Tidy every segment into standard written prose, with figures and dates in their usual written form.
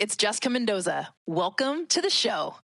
It's Jessica Mendoza. Welcome to the show.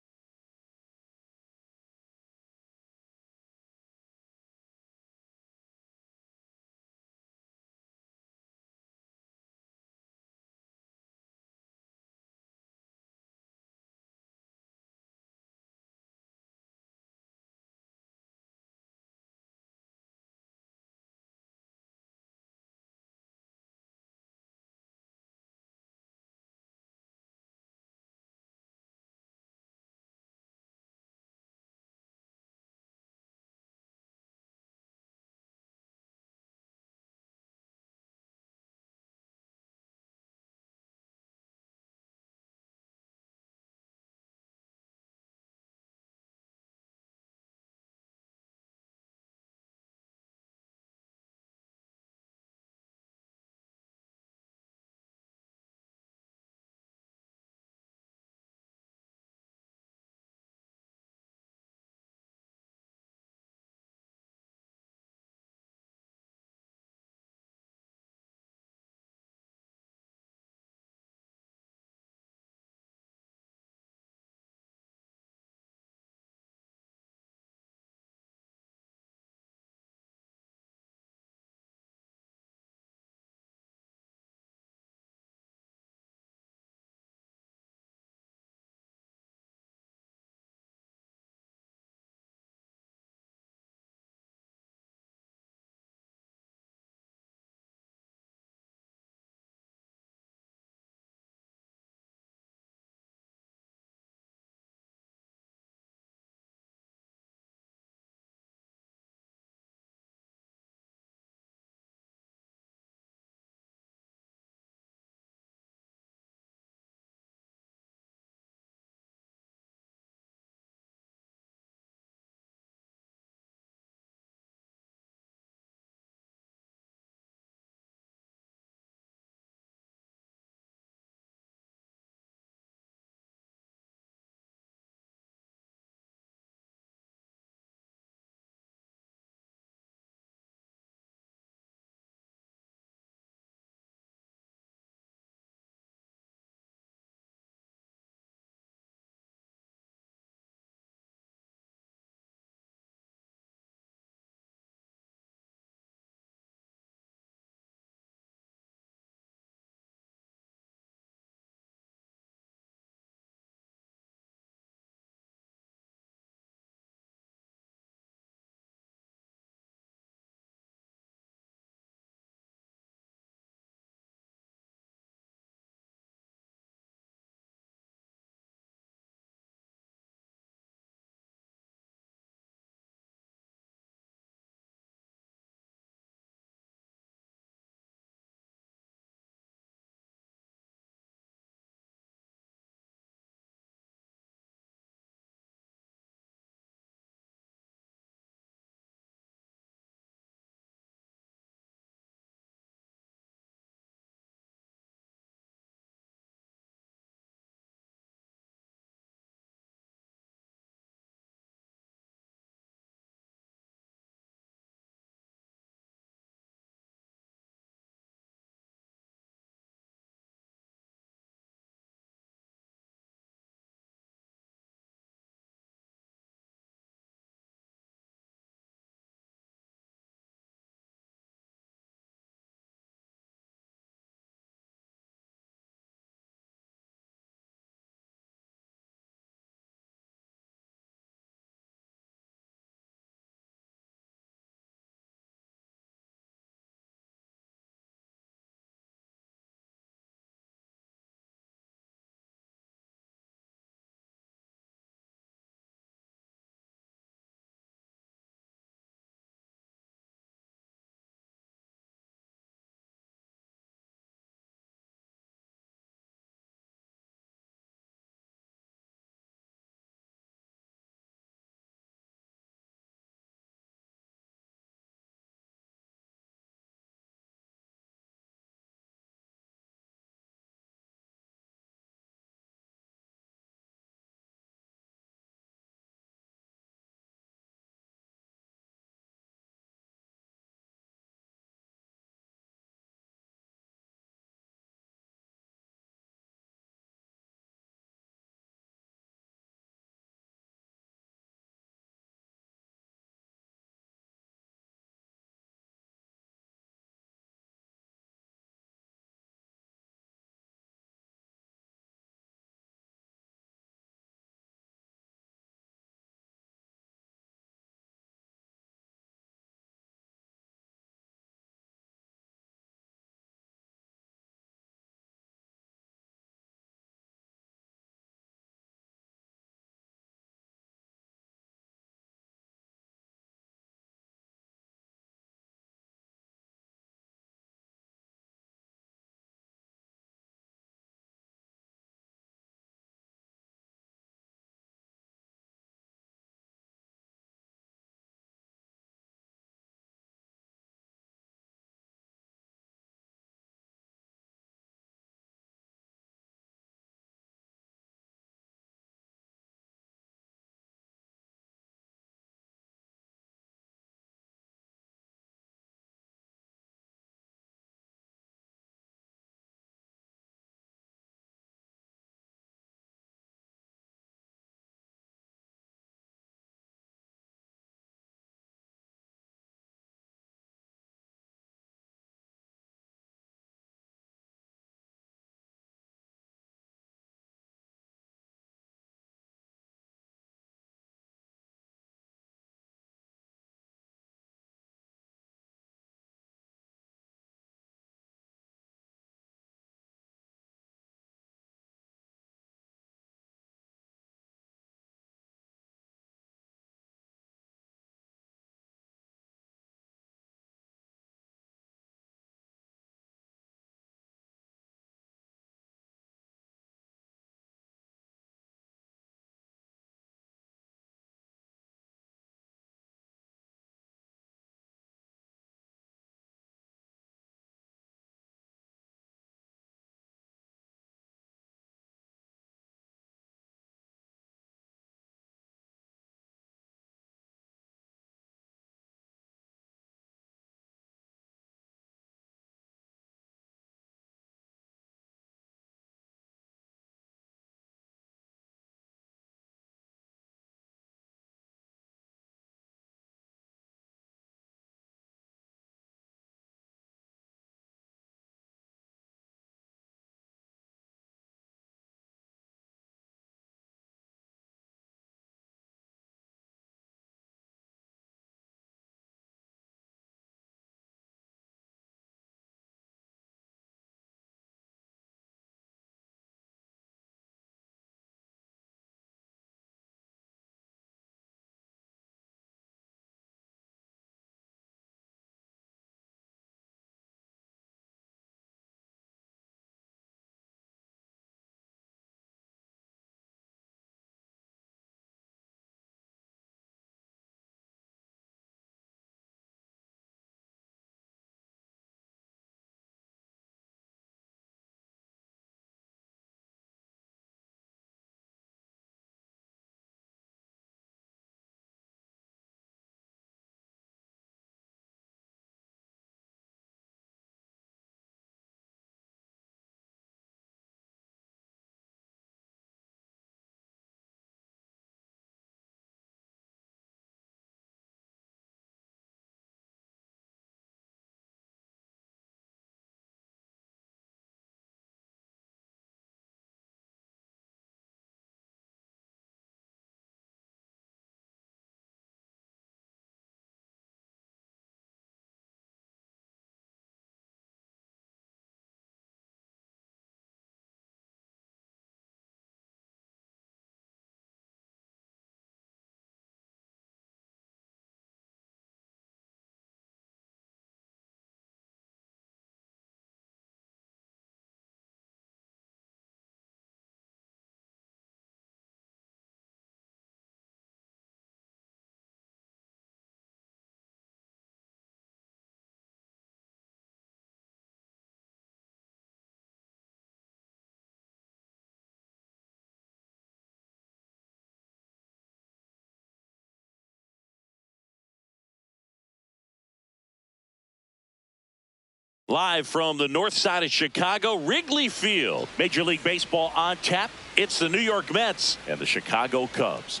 Live from the north side of Chicago, Wrigley Field. Major League Baseball on tap. It's the New York Mets and the Chicago Cubs.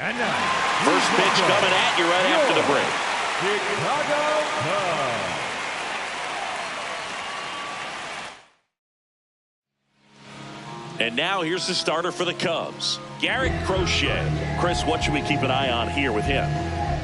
And now, first pitch coming at you right after the break. Chicago Cubs. And now here's the starter for the Cubs, Garrett Crochet. Chris, what should we keep an eye on here with him?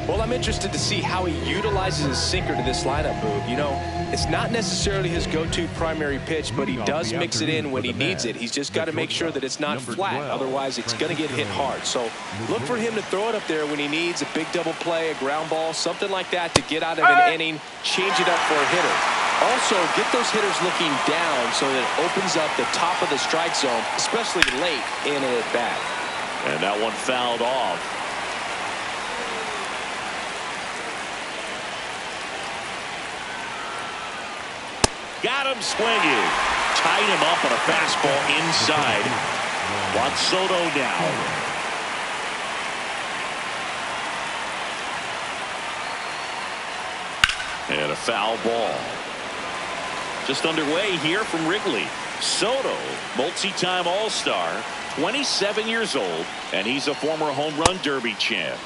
Well, I'm interested to see how he utilizes his sinker to this lineup, Boog. You know, it's not necessarily his go-to primary pitch, but he does mix it in when he needs it. He's just got to make sure that it's not flat. Otherwise, it's going to get hit hard. So look for him to throw it up there when he needs a big double play, a ground ball, something like that to get out of an inning, change it up for a hitter. Also, get those hitters looking down so that it opens up the top of the strike zone, especially late in an at-bat. And that one fouled off. Got him swinging. Tied him up on a fastball inside. Juan Soto now. And a foul ball. Just underway here from Wrigley. Soto, multi-time All-Star, 27 years old, and he's a former home run derby champ.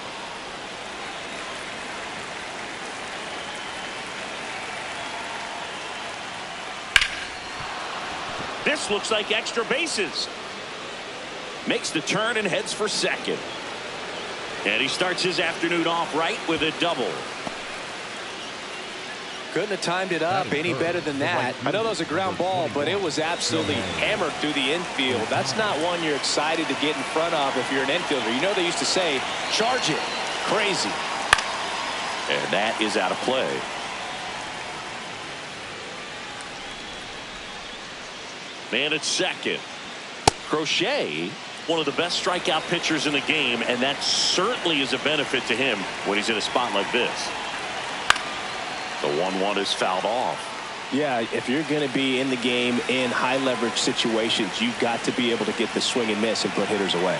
This looks like extra bases. Makes the turn and heads for second. And he starts his afternoon off right with a double. Couldn't have timed it up any better than that. I know that was a ground ball, but it was absolutely hammered through the infield. That's not one you're excited to get in front of if you're an infielder. You know they used to say, charge it. Crazy. And that is out of play. Man at second. Crochet, one of the best strikeout pitchers in the game, and that certainly is a benefit to him when he's in a spot like this. The 1-1 is fouled off. Yeah, if you're going to be in the game in high leverage situations, you've got to be able to get the swing and miss and put hitters away.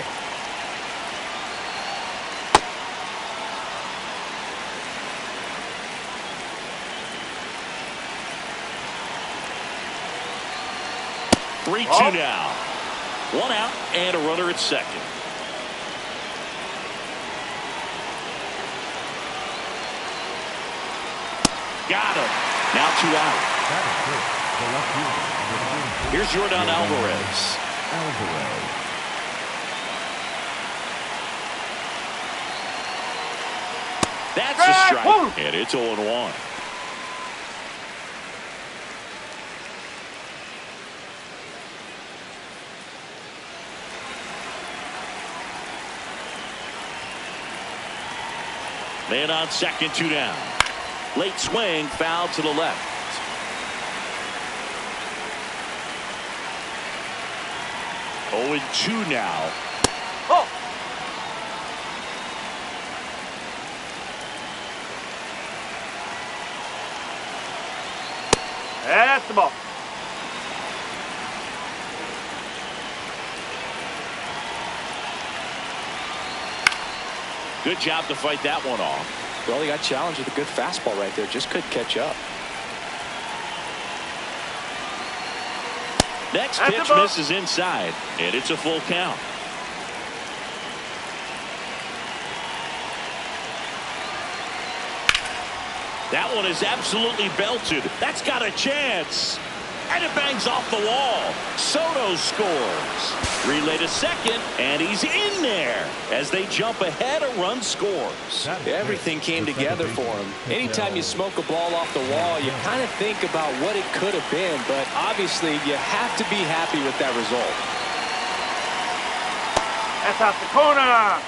Three-two now. One out and a runner at second. Got him. Now 2 out. Here's Yordan Alvarez. That's a strike. And it's 0-1. Man on second, 2 down. Late swing, foul to the left. Oh, and 2 now. Oh. That's the ball. Good job to fight that one off. Well, he got challenged with a good fastball right there. Just couldn't catch up. Next pitch misses inside, and it's a full count. That one is absolutely belted. That's got a chance. And it bangs off the wall. Soto scores. Relay to second, and he's in there. As they jump ahead, a run scores. Everything came together for him. Anytime you smoke a ball off the wall, you kind of think about what it could have been, but obviously you have to be happy with that result. That's out the corner.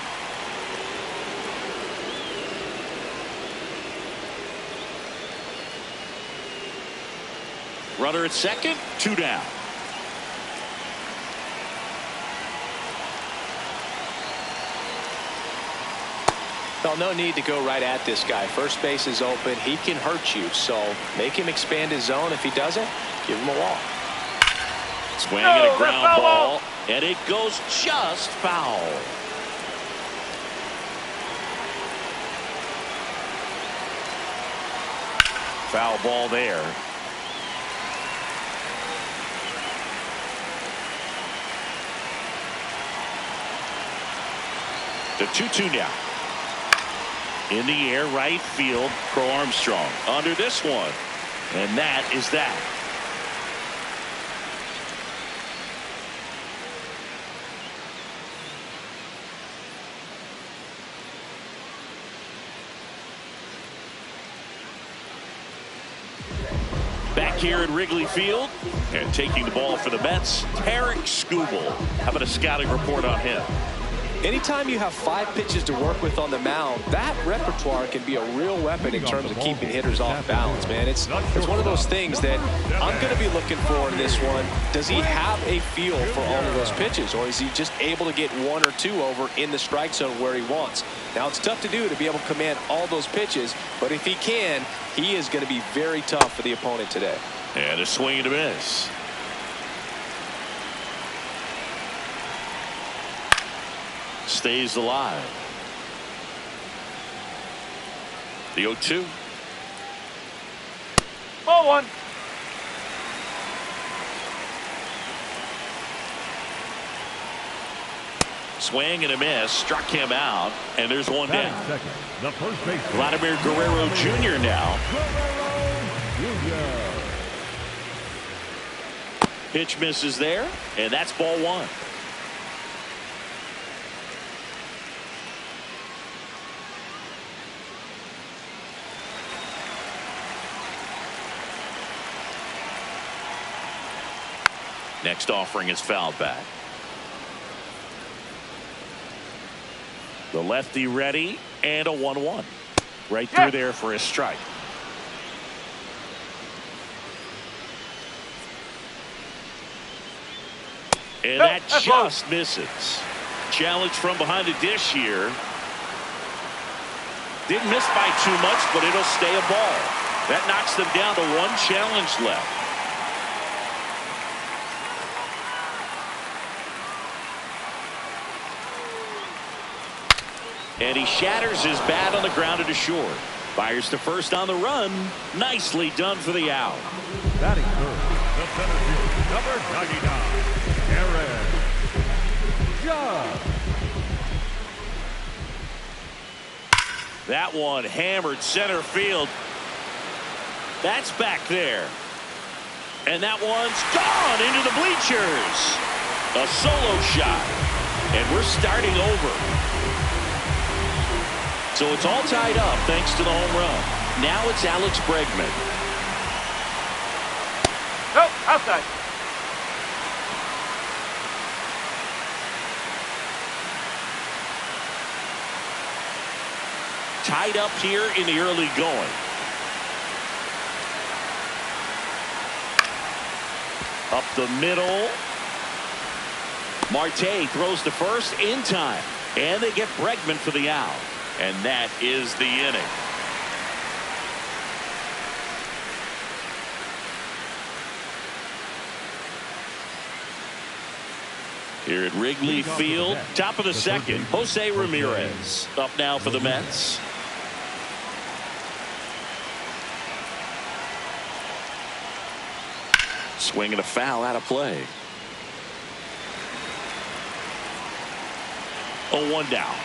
Runner at second, 2 down. Well, no need to go right at this guy. First base is open. He can hurt you, so make him expand his zone. If he doesn't, give him a walk. Swing and a ground ball, and it goes just foul. Foul ball there. The 2-2 now. In the air, right field, Crow Armstrong under this one. And that is that. Back here at Wrigley Field and taking the ball for the Mets, Tarik Skubal. How about a scouting report on him? Anytime you have 5 pitches to work with on the mound, that repertoire can be a real weapon in terms of keeping hitters off balance, man. It's one of those things that I'm going to be looking for in this one. Does he have a feel for all of those pitches, or is he just able to get 1 or 2 over in the strike zone where he wants? Now, it's tough to do to be able to command all those pitches, but if he can, he is going to be very tough for the opponent today. And a swing and a miss. Stays alive. The 0-2. Ball 1. Swing and a miss. Struck him out. And there's one down. Second, the first base. Vladimir Guerrero Jr. now. Jr. Pitch misses there. And that's ball 1. Next offering is fouled back. The lefty ready and a 1-1. Right through there for a strike. And that just misses. Challenge from behind the dish here. Didn't miss by too much, but it'll stay a ball. That knocks them down to 1 challenge left. And he shatters his bat on the ground to short. Fires to first on the run. Nicely done for the out. Batting third, the center field, number 99, Aaron Judge. That one hammered center field. That's back there. And that one's gone into the bleachers. A solo shot. And we're starting over. So it's all tied up thanks to the home run. Now it's Alex Bregman. Nope, outside. Tied up here in the early going. Up the middle. Marte throws to first in time. And they get Bregman for the out. And that is the inning. Here at Wrigley Field, top of the second, Jose Ramirez up now for the Mets. Swing and a foul out of play. 0-1 down.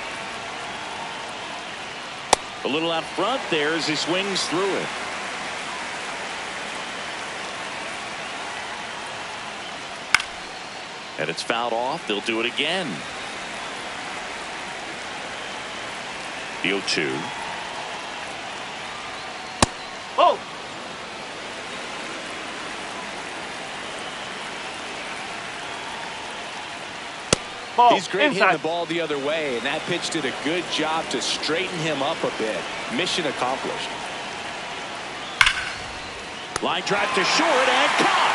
A little out front there as he swings through it. And it's fouled off. They'll do it again. The 0-2. Oh! Ball He's great inside. hitting the ball the other way, and that pitch did a good job to straighten him up a bit. Mission accomplished. Line drive to short and caught.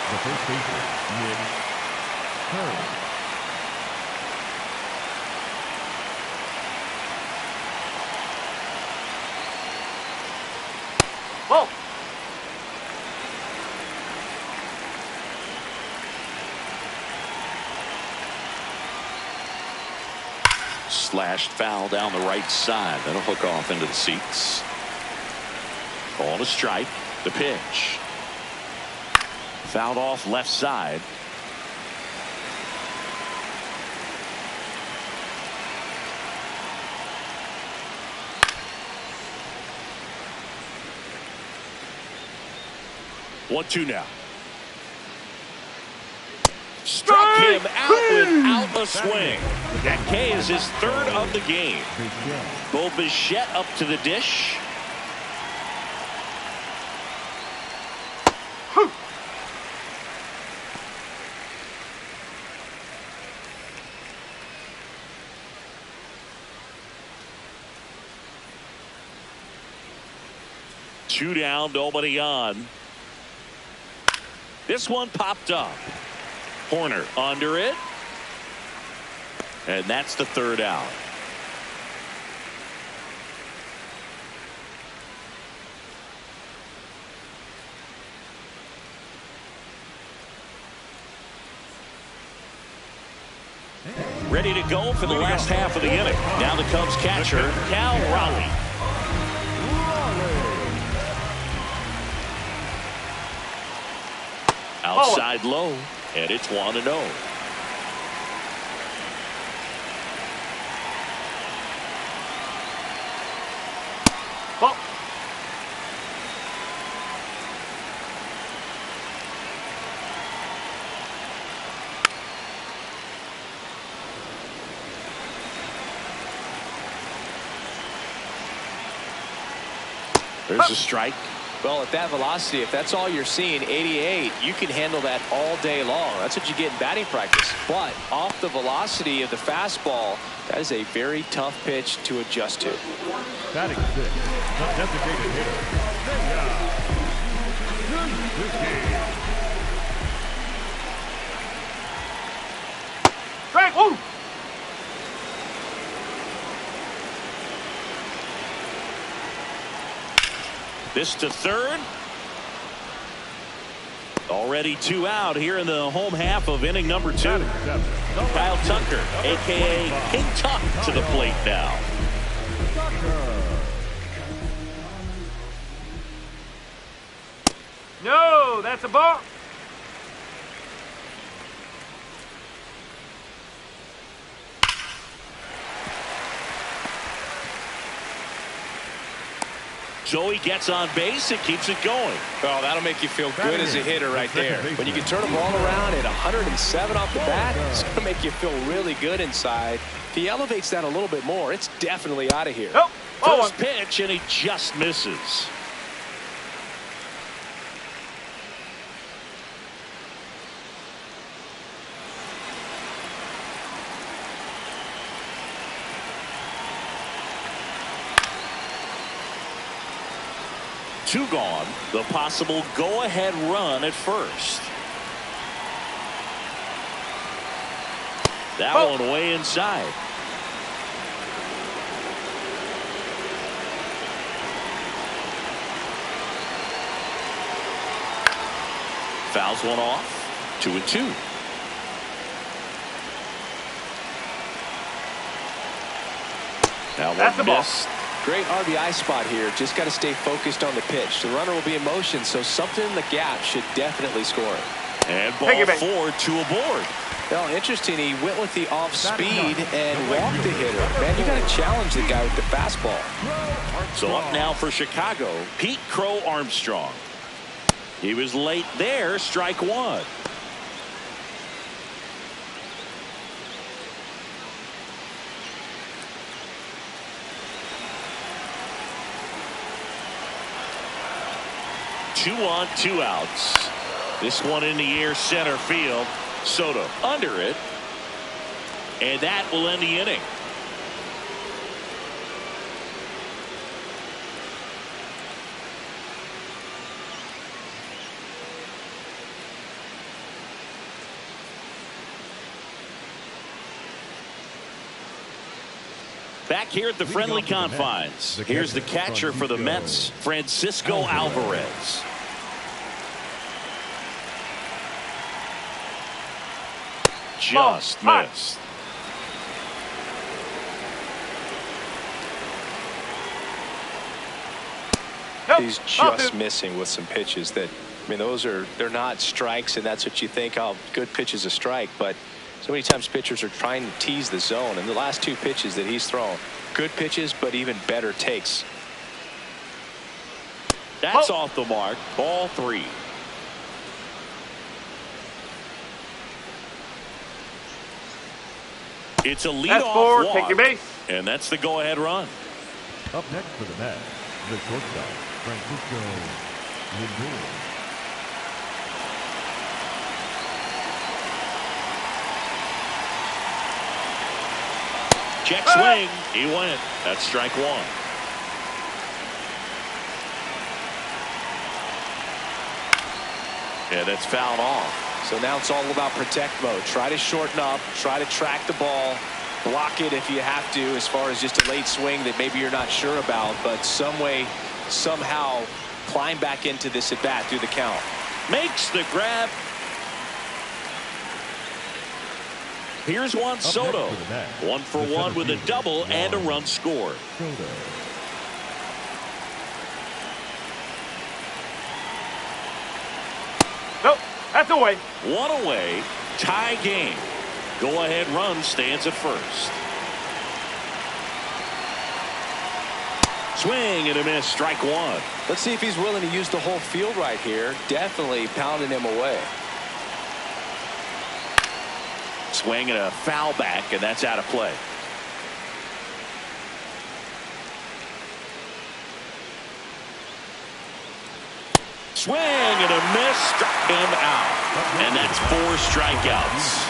The first baseman, Min Hurd. Whoa! Slashed foul down the right side. That'll hook off into the seats. On a strike. The pitch. Fouled off left side. One-two now. Struck him out without a swing. That K is his third of the game. Bo Bichette up to the dish. Two down, nobody on. This one popped up. Horner under it. And that's the third out. Ready to go for the last half of the inning. Now the Cubs catcher, Cal Raleigh. Outside low, and it's 1-0. Ball. There's a strike. Well, at that velocity, if that's all you're seeing, 88, you can handle that all day long. That's what you get in batting practice. But off the velocity of the fastball, that is a very tough pitch to adjust to. Batting six. Designated hitter. This game. Strike. Woo. This to third. Already two out here in the home half of inning number 2. Kyle Tucker, a.k.a. King Tuck, to the plate now. No, that's a ball. Joey gets on base and keeps it going. Oh, that'll make you feel good as a hitter right there. When you can turn a ball around at 107 off the bat, it's going to make you feel really good inside. If he elevates that a little bit more, it's definitely out of here. Nope. First pitch, and he just misses. Two gone. The possible go-ahead run at first. That one way inside. Fouls one off. 2-2. Now That's the one ball. missed. Great RBI spot here. Just got to stay focused on the pitch. The runner will be in motion, so something in the gap should definitely score it. And ball 4, 2 aboard. Well, interesting. He went with the off speed and walked the hitter. Man, you got to challenge the guy with the fastball. So up now for Chicago, Pete Crow Armstrong. He was late there, strike one. Two on, two outs. This one in the air, center field. Soto under it. And that will end the inning. Back here at the friendly confines. Here's the catcher for the Mets, Francisco Alvarez. Just missed. He's just missing with some pitches that, I mean, they're not strikes, and that's what you think, oh, good pitch is a strike. But so many times pitchers are trying to tease the zone, and the last two pitches that he's thrown, good pitches, but even better takes. That's off the mark. Ball 3. It's a leadoff walk. Take your base. And that's the go-ahead run. Up next for the Mets, the shortstop, Francisco Lindor. Check swing. He went. That's strike 1. Yeah, that's fouled off. So now it's all about protect mode. Try to shorten up, try to track the ball, block it if you have to, as far as just a late swing that maybe you're not sure about, but some way, somehow climb back into this at bat through the count. Makes the grab. Here's Juan Soto. 1 for 1 with a double and a run scored. Nope, that's away. 1 away. Tie game. Go ahead run stands at first. Swing and a miss. Strike 1. Let's see if he's willing to use the whole field right here. Definitely pounding him away. Swing and a foul back, and that's out of play. Swing and a miss. Struck him out. And that's 4 strikeouts.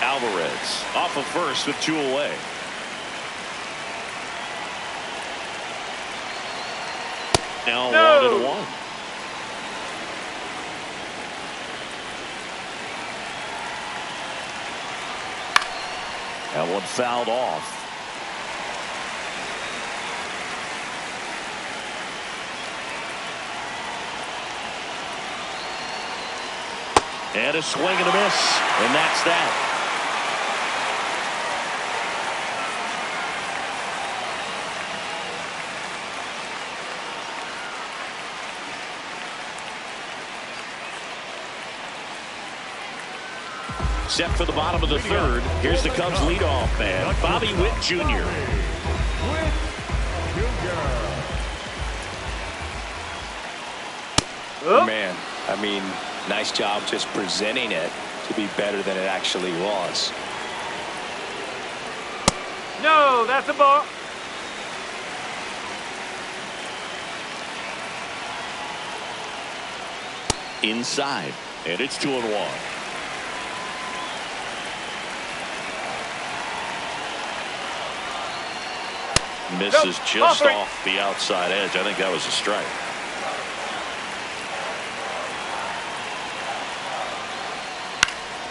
Alvarez off of first with 2 away. Now 1-1. That one fouled off. And a swing and a miss. And that's that. Set for the bottom of the 3rd. Here's the Cubs leadoff man, Bobby Witt Jr. Man, I mean, nice job just presenting it to be better than it actually was. No, that's a ball. Inside, and it's 2-1. Misses just off the outside edge. I think that was a strike.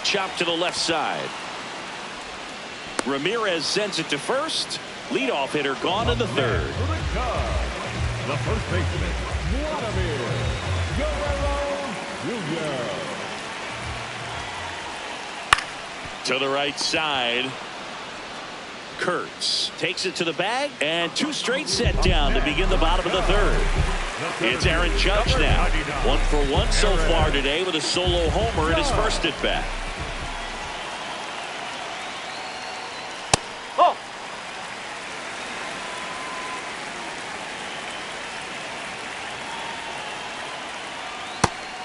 Chop to the left side. Ramirez sends it to first. Leadoff hitter gone in the 3rd. The first baseman, Vladimir Guerrero Jr. To the right side. Kurtz takes it to the bag, and 2 straight set down to begin the bottom of the 3rd. It's Aaron Judge now. 1 for 1 so far today with a solo homer in his first at bat. Oh.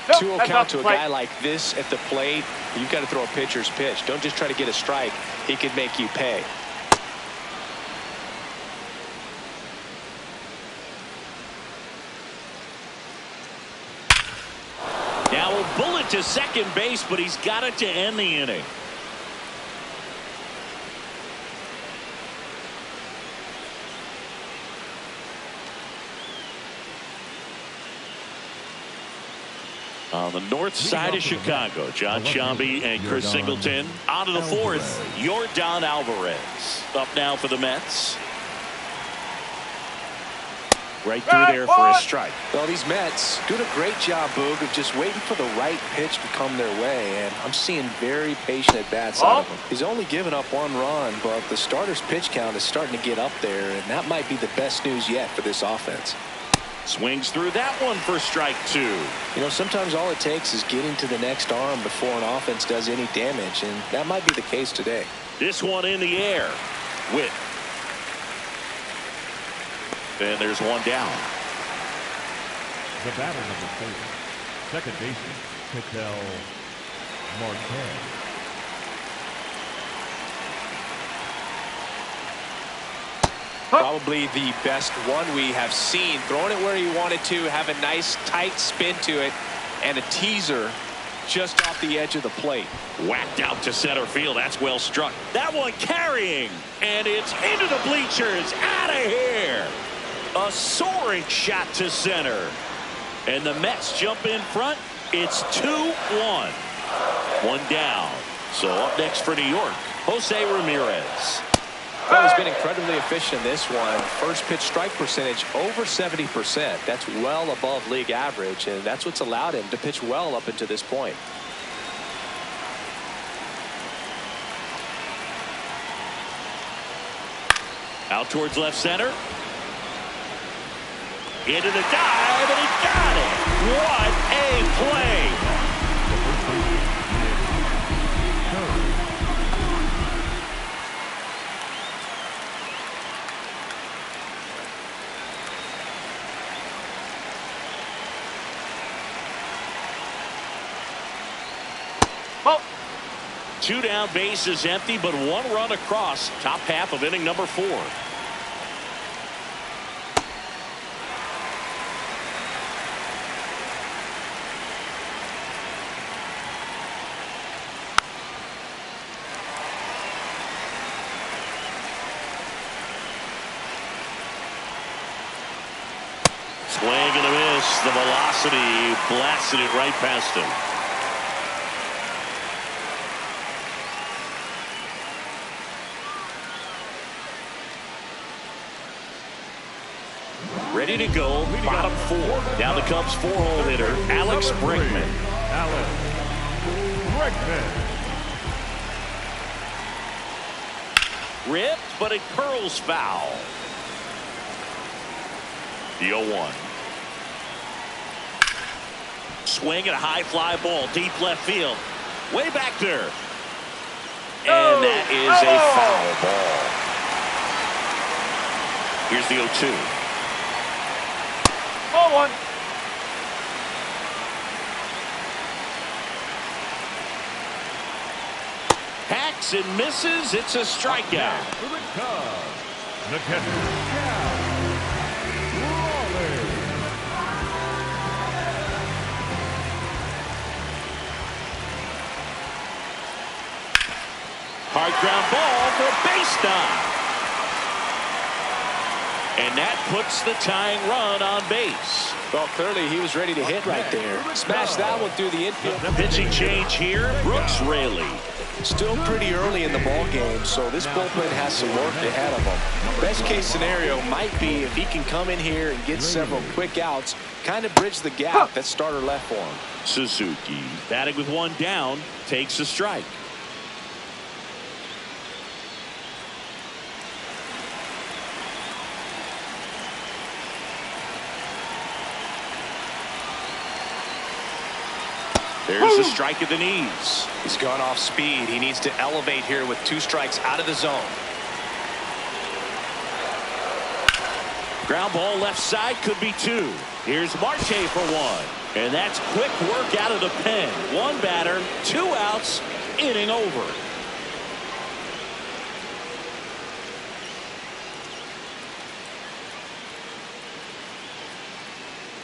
2-0 count to a guy like this at the plate. You've got to throw a pitcher's pitch. Don't just try to get a strike. He could make you pay. Now a bullet to second base, but he's got it to end the inning. On the north side of Chicago, John Sciambi and Chris Singleton. On to the 4th, Yordan Alvarez. Up now for the Mets. right through there for a strike. Well, these Mets doing a great job, Boog, of just waiting for the right pitch to come their way, and I'm seeing very patient at-bats out of him. He's only given up 1 run, but the starter's pitch count is starting to get up there, and that might be the best news yet for this offense. Swings through that one for strike 2. You know, sometimes all it takes is getting to the next arm before an offense does any damage, and that might be the case today. This one in the air. Witt. And there's one down. The batter number 4, second baseman, Ketel Marte. Probably the best one we have seen. Throwing it where he wanted to, have a nice tight spin to it, and a teaser just off the edge of the plate. Whacked out to center field. That's well struck. That one carrying. And it's into the bleachers. Out of here. A soaring shot to center. And the Mets jump in front. It's 2-1. One down. So up next for New York, Jose Ramirez. Well, he's been incredibly efficient in this one. First pitch strike percentage over 70%. That's well above league average, and that's what's allowed him to pitch well up until this point. Out towards left center. Into the dive, and he got it. What a play. Oh. 2 down, bases empty, but 1 run across. Top half of inning number 4. Swing and a miss. The velocity blasted it right past him. Ready to go, bottom 4. Now the Cubs 4-hole hitter, Alex Bregman. Alex Bregman. Ripped, but it curls foul. The 0-1. Swing and a high fly ball, deep left field. Way back there. And that is a foul ball. Here's the 0-2. Ball 1. Hacks and misses. It's a strikeout. For the Cubs, the catcher, Cal Raleigh. Hard ground ball for a base knock. And that puts the tying run on base. Well, clearly he was ready to hit right there. Smash that one through the infield. Pitching change here, Brooks Raley. Still pretty early in the ball game, so this bullpen has some work ahead of him. Best case scenario might be if he can come in here and get several quick outs, kind of bridge the gap that starter left for him. Suzuki, batting with 1 down, takes a strike. There's a strike at the knees. He's gone off speed. He needs to elevate here with 2 strikes out of the zone. Ground ball left side, could be 2. Here's Marte for 1. And that's quick work out of the pen. 1 batter, 2 outs, inning over.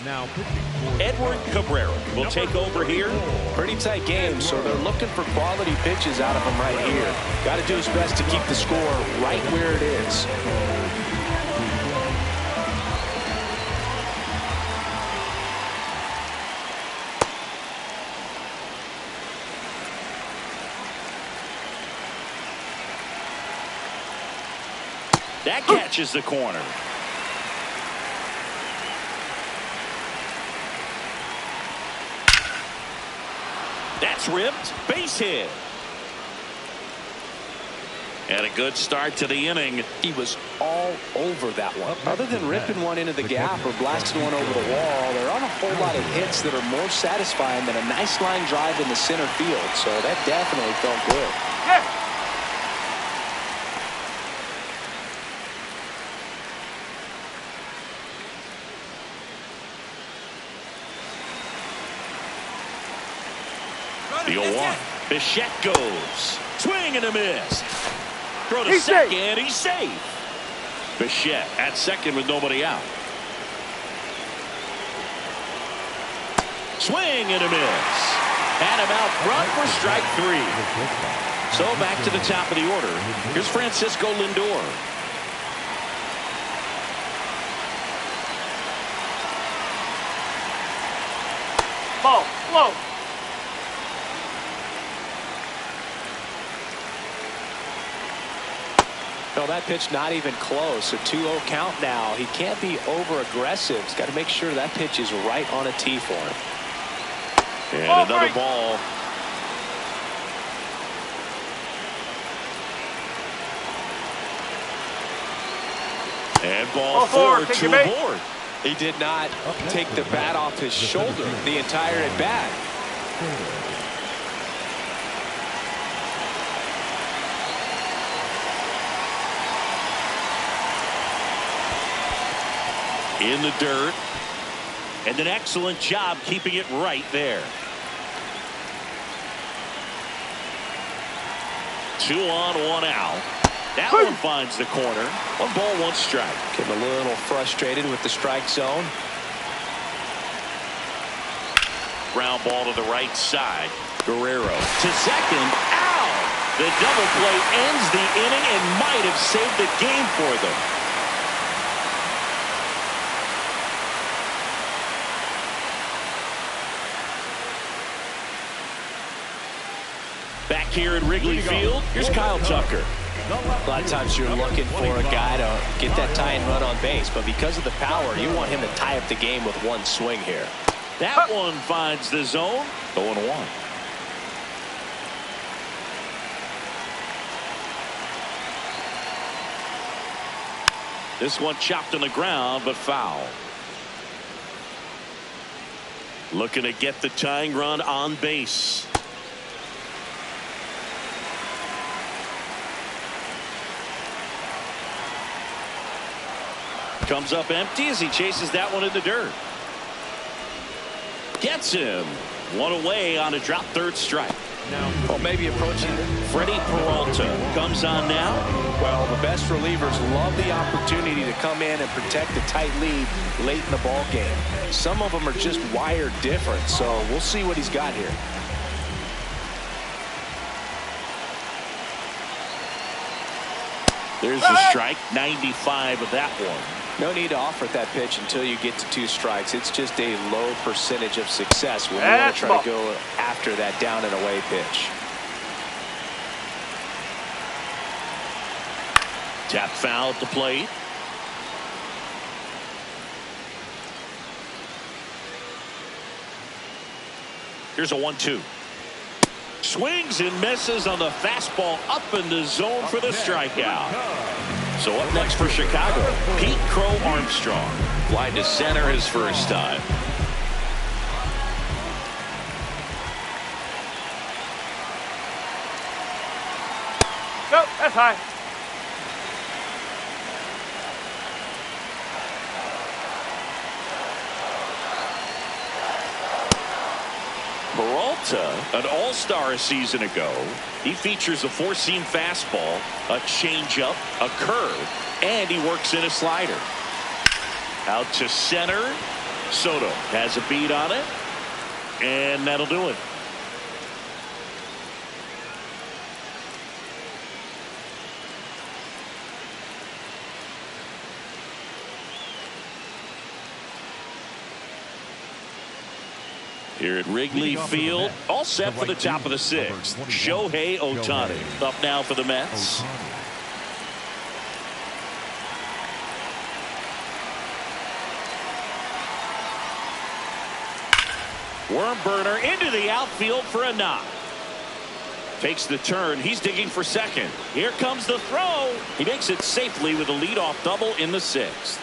Now pitching for Edward Cabrera will take over here. Pretty tight game, so they're looking for quality pitches out of him right here. Got to do his best to keep the score right where it is. That catches the corner. That's ripped. Base hit. And a good start to the inning. He was all over that one. Other than ripping one into the gap or blasting one over the wall, there aren't a whole lot of hits that are more satisfying than a nice line drive in the center field. So that definitely felt good. Yeah. The 0-1. Bichette goes. Swing and a miss. Throw to He's second. safe. He's safe. Bichette at second with nobody out. Swing and a miss. Had him out front for strike 3. So back to the top of the order. Here's Francisco Lindor. Ball. Low. No, that pitch not even close. A 2-0 count now. He can't be over aggressive. He's got to make sure that pitch is right on a tee for him. And Ball another break. ball. And ball Ball 4 take to your bait. aboard. He did not take the bat off his shoulder the entire at bat. In the dirt. And an excellent job keeping it right there. 2 on, 1 out. That one finds the corner. 1 ball, 1 strike. Getting a little frustrated with the strike zone. Ground ball to the right side. Guerrero to second. Ow! The double play ends the inning and might have saved the game for them. Back here at Wrigley Field, here's Kyle Tucker. A lot of times you're looking for a guy to get that tying run on base, but because of the power, you want him to tie up the game with 1 swing here. That one finds the zone. 0-1. This one chopped on the ground, but foul. Looking to get the tying run on base. Comes up empty as he chases that one in the dirt. Gets him. 1 away on a drop 3rd strike. Well, maybe approaching. Freddie Peralta comes on now. Well, the best relievers love the opportunity to come in and protect a tight lead late in the ball game. Some of them are just wired different, so we'll see what he's got here. There's the strike. 95 of that one. No need to offer that pitch until you get to 2 strikes. It's just a low percentage of success when you want to try to go after that down and away pitch. Tap foul at the plate. Here's a 1-2. Swings and misses on the fastball up in the zone for the strikeout. So up next for Chicago, Pete Crow Armstrong. Flying to center his first time. Nope, that's high. Peralta, an all-star a season ago. He features a 4-seam fastball, a changeup, a curve, and he works in a slider. Out to center. Soto has a beat on it, and that'll do it. Here at Wrigley Field, all set for the top of the 6th. Shohei Ohtani up now for the Mets. Worm burner into the outfield for a knock. Takes the turn. He's digging for second. Here comes the throw. He makes it safely with a leadoff double in the 6th.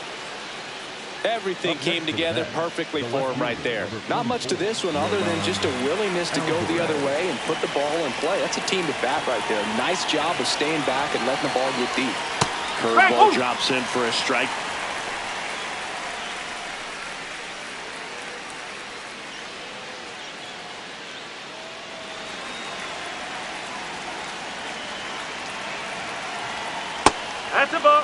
Everything came together perfectly for him right there. Not much to this one other than just a willingness to go the other way and put the ball in play. That's a team at bat right there. Nice job of staying back and letting the ball get deep. Curveball drops in for a strike. That's a ball.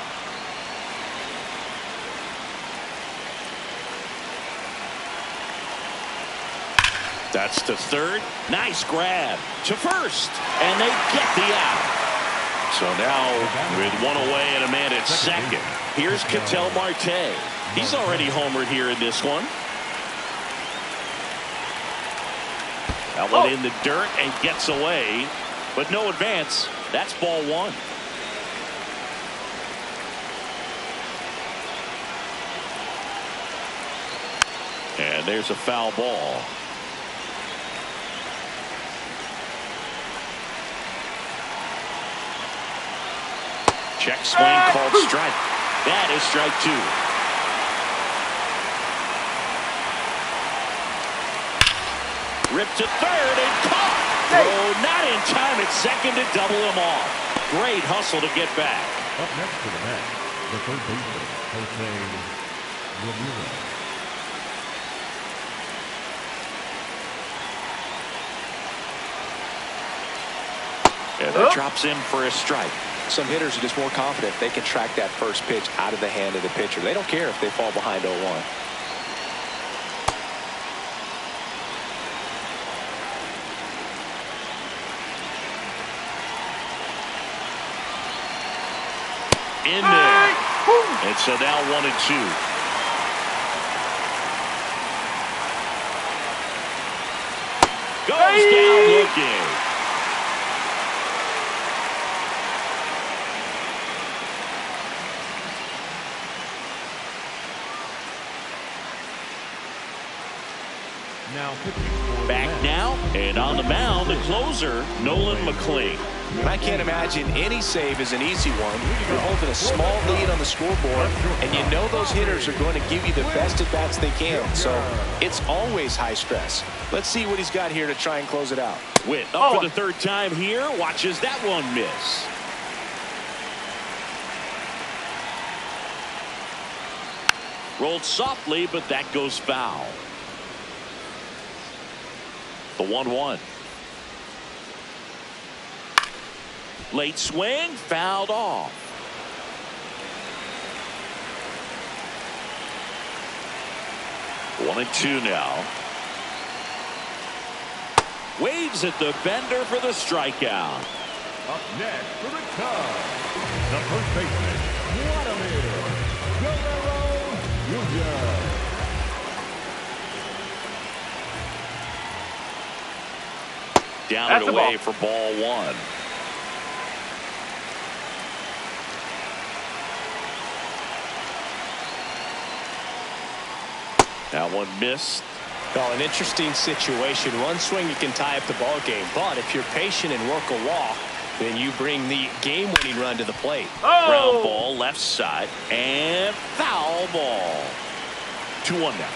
That's to third. Nice grab to first. And they get the out. So now with one away and a man at second. Here's Ketel Marte. He's already homered here in this one. That one in the dirt and gets away. But no advance. That's ball 1. And there's a foul ball. Check swing called strike. That is strike 2. Ripped to third and caught. Throw not in time at second to double him off. Great hustle to get back. Up next to the bat, the third baseman, Jose Ramirez. And that drops in for a strike. Some hitters are just more confident they can track that first pitch out of the hand of the pitcher. They don't care if they fall behind 0-1. In there. And so now 1-2. Goes down looking. Now pitching for Back now, and on the mound, the closer, Nolan McLean. And I can't imagine any save is an easy one. You're holding a small lead on the scoreboard, and you know those hitters are going to give you the best at-bats they can. So it's always high stress. Let's see what he's got here to try and close it out. Witt up for the third time here. Watches that one miss. Rolled softly, but that goes foul. The 1-1. Late swing, fouled off. One and two now. Waves at the bender for the strikeout. Up next for the Cubs, the first baseman, Vladimir Guerrero Jr. Down and away for ball 1. That one missed. Well, an interesting situation. One swing you can tie up the ball game, but if you're patient and work a walk, then you bring the game-winning run to the plate. Ground ball left side and foul ball. 2-1 now.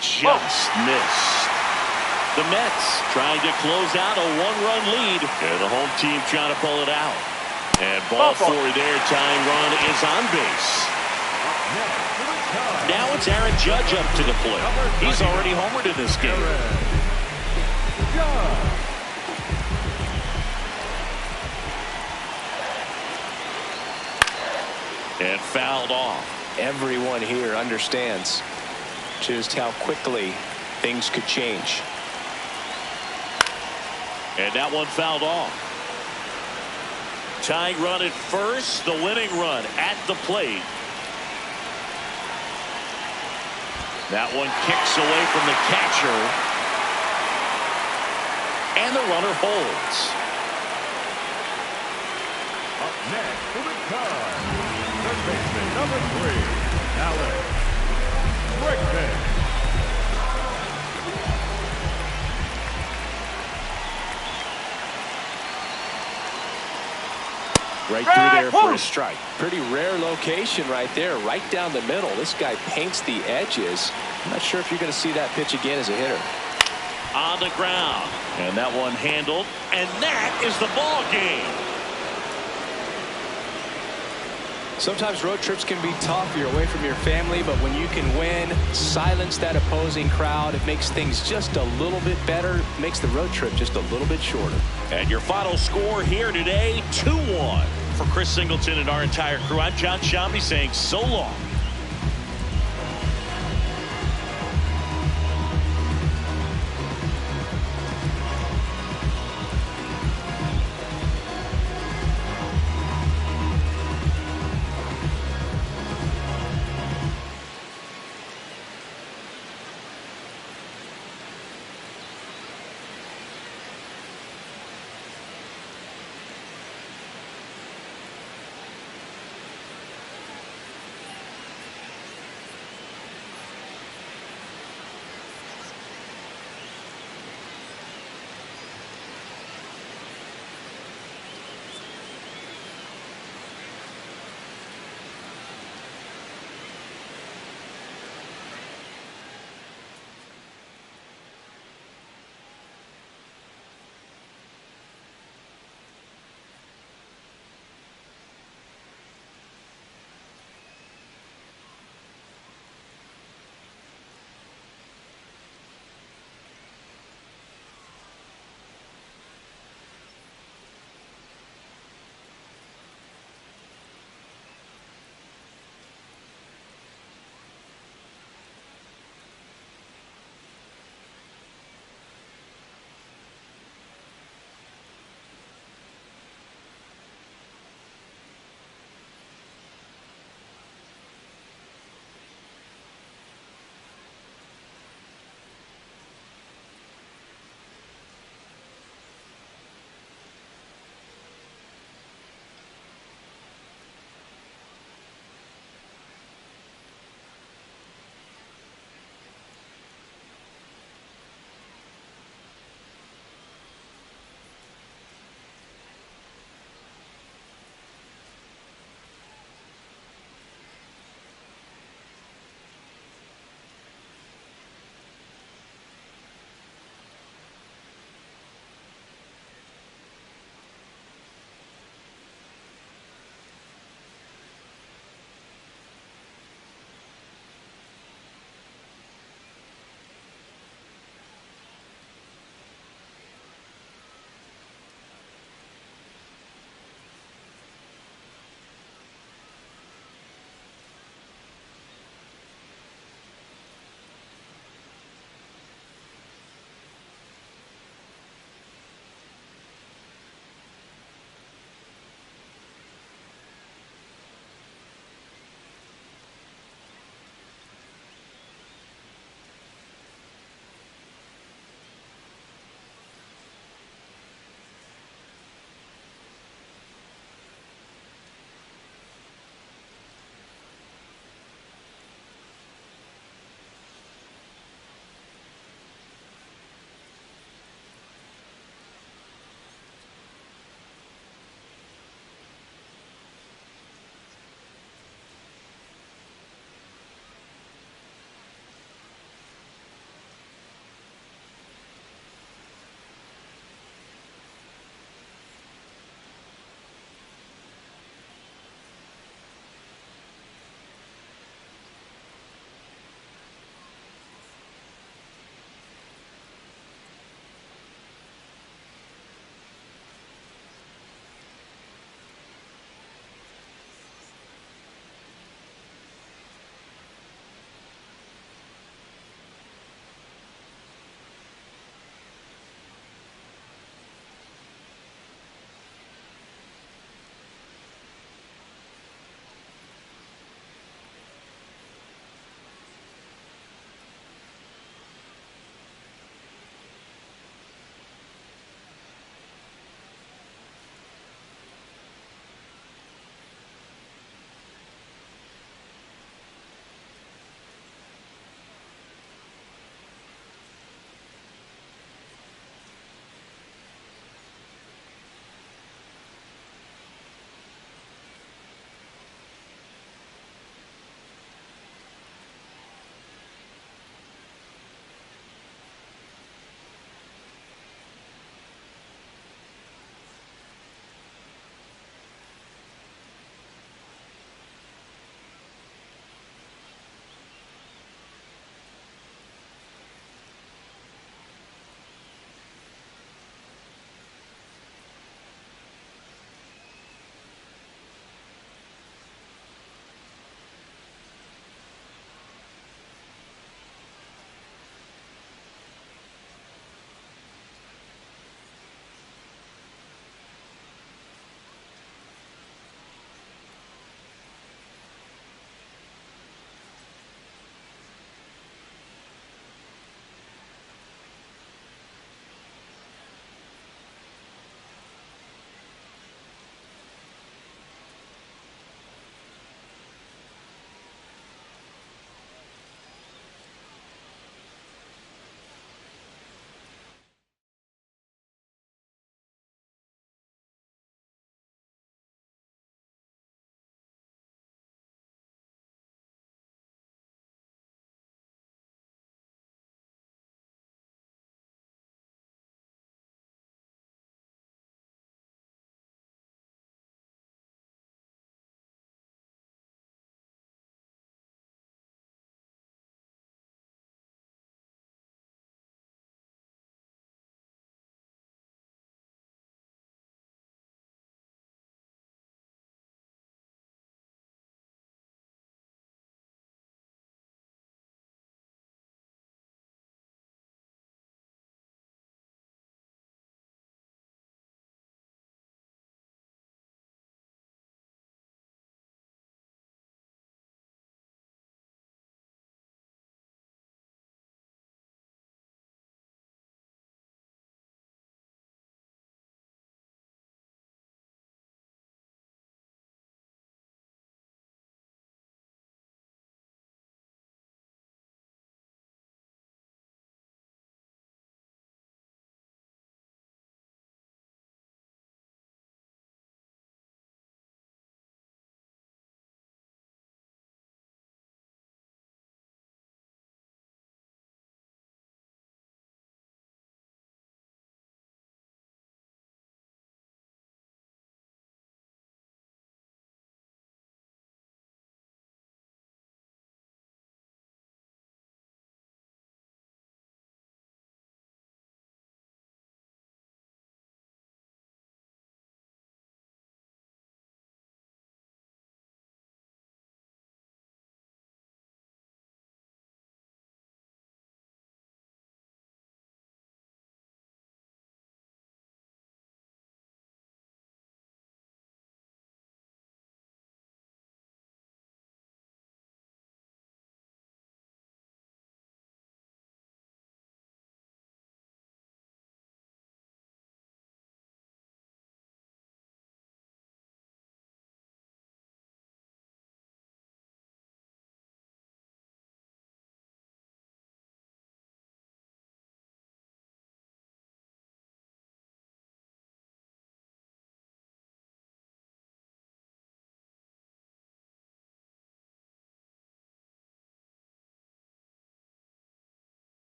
Just missed. The Mets trying to close out a one-run lead, and the home team trying to pull it out. And ball 4 there. Tying run is on base. Now it's Aaron Judge up to the plate. He's already homered in this game. And fouled off. Everyone here understands just how quickly things could change. And that one fouled off. Tying run at first, the winning run at the plate. That one kicks away from the catcher. And the runner holds. Up next for the Cubs, third baseman number 3, Alex Bregman. Right through there for a strike. Pretty rare location right there, right down the middle. This guy paints the edges. I'm not sure if you're going to see that pitch again as a hitter. On the ground. And that one handled. And that is the ball game. Sometimes road trips can be tough. You're away from your family, but when you can win, silence that opposing crowd, it makes things just a little bit better, makes the road trip just a little bit shorter. And your final score here today, 2-1. For Chris Singleton and our entire crew, I'm John Shambi saying so long.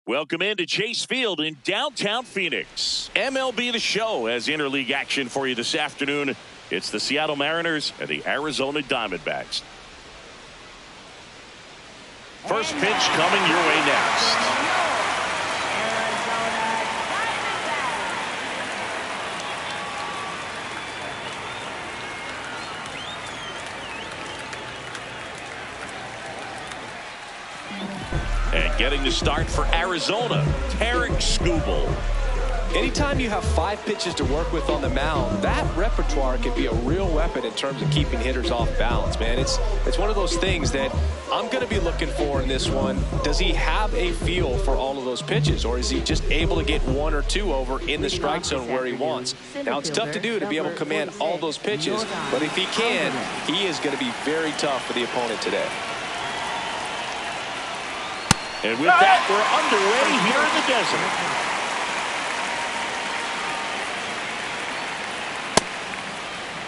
Welcome into Chase Field in downtown Phoenix. MLB The Show has interleague action for you this afternoon. It's the Seattle Mariners and the Arizona Diamondbacks. First pitch coming your way next. And getting the start for Arizona, Tarik Skubal. Anytime you have 5 pitches to work with on the mound, that repertoire can be a real weapon in terms of keeping hitters off balance, man. It's one of those things that I'm going to be looking for in this one. Does he have a feel for all of those pitches, or is he just able to get 1 or 2 over in the strike zone where he wants? Now, it's tough to do to be able to command all those pitches, but if he can, he is going to be very tough for the opponent today. And with that, we're underway here in the desert.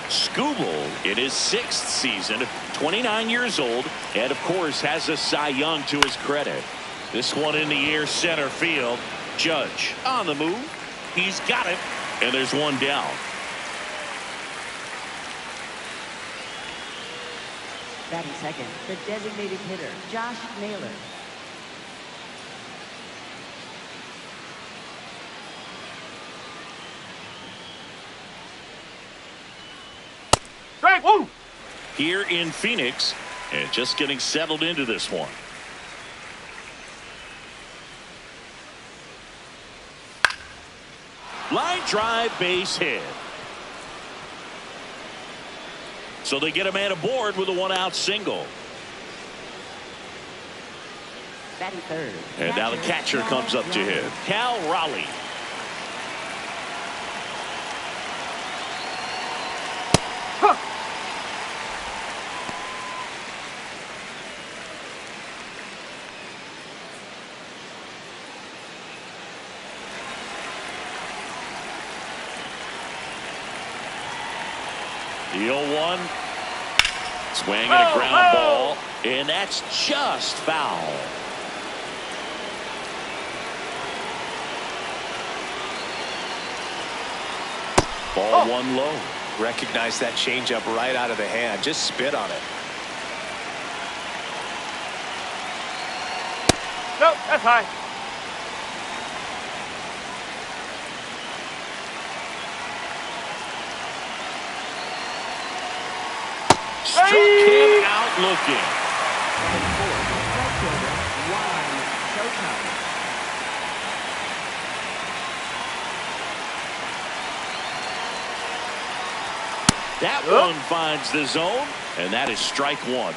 Skubal in his 6th season, 29 years old, and of course has a Cy Young to his credit. This one in the air, center field. Judge on the move. He's got it, and there's one down. Batting second, the designated hitter, Josh Naylor. Strike one. Here in Phoenix, and just getting settled into this one. Line drive, base hit. So they get a man aboard with a 1-out single. Batting third. And now the catcher comes up to hit. Cal Raleigh. The 0-1. Swing and a ground ball. And that's just foul. Ball one low. Recognize that changeup right out of the hand. Just spit on it. Nope, that's high. Struck him out looking. That one finds the zone, and that is strike one.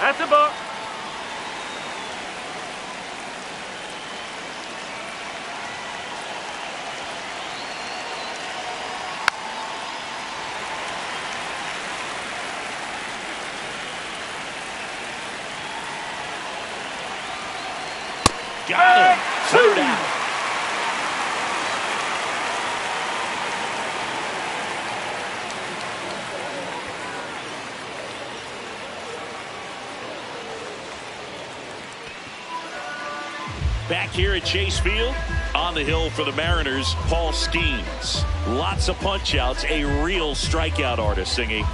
That's a ball. Got him. Third out. Back here at Chase Field, on the hill for the Mariners, Paul Skeens. Lots of punch-outs, a real strikeout artist, Singy.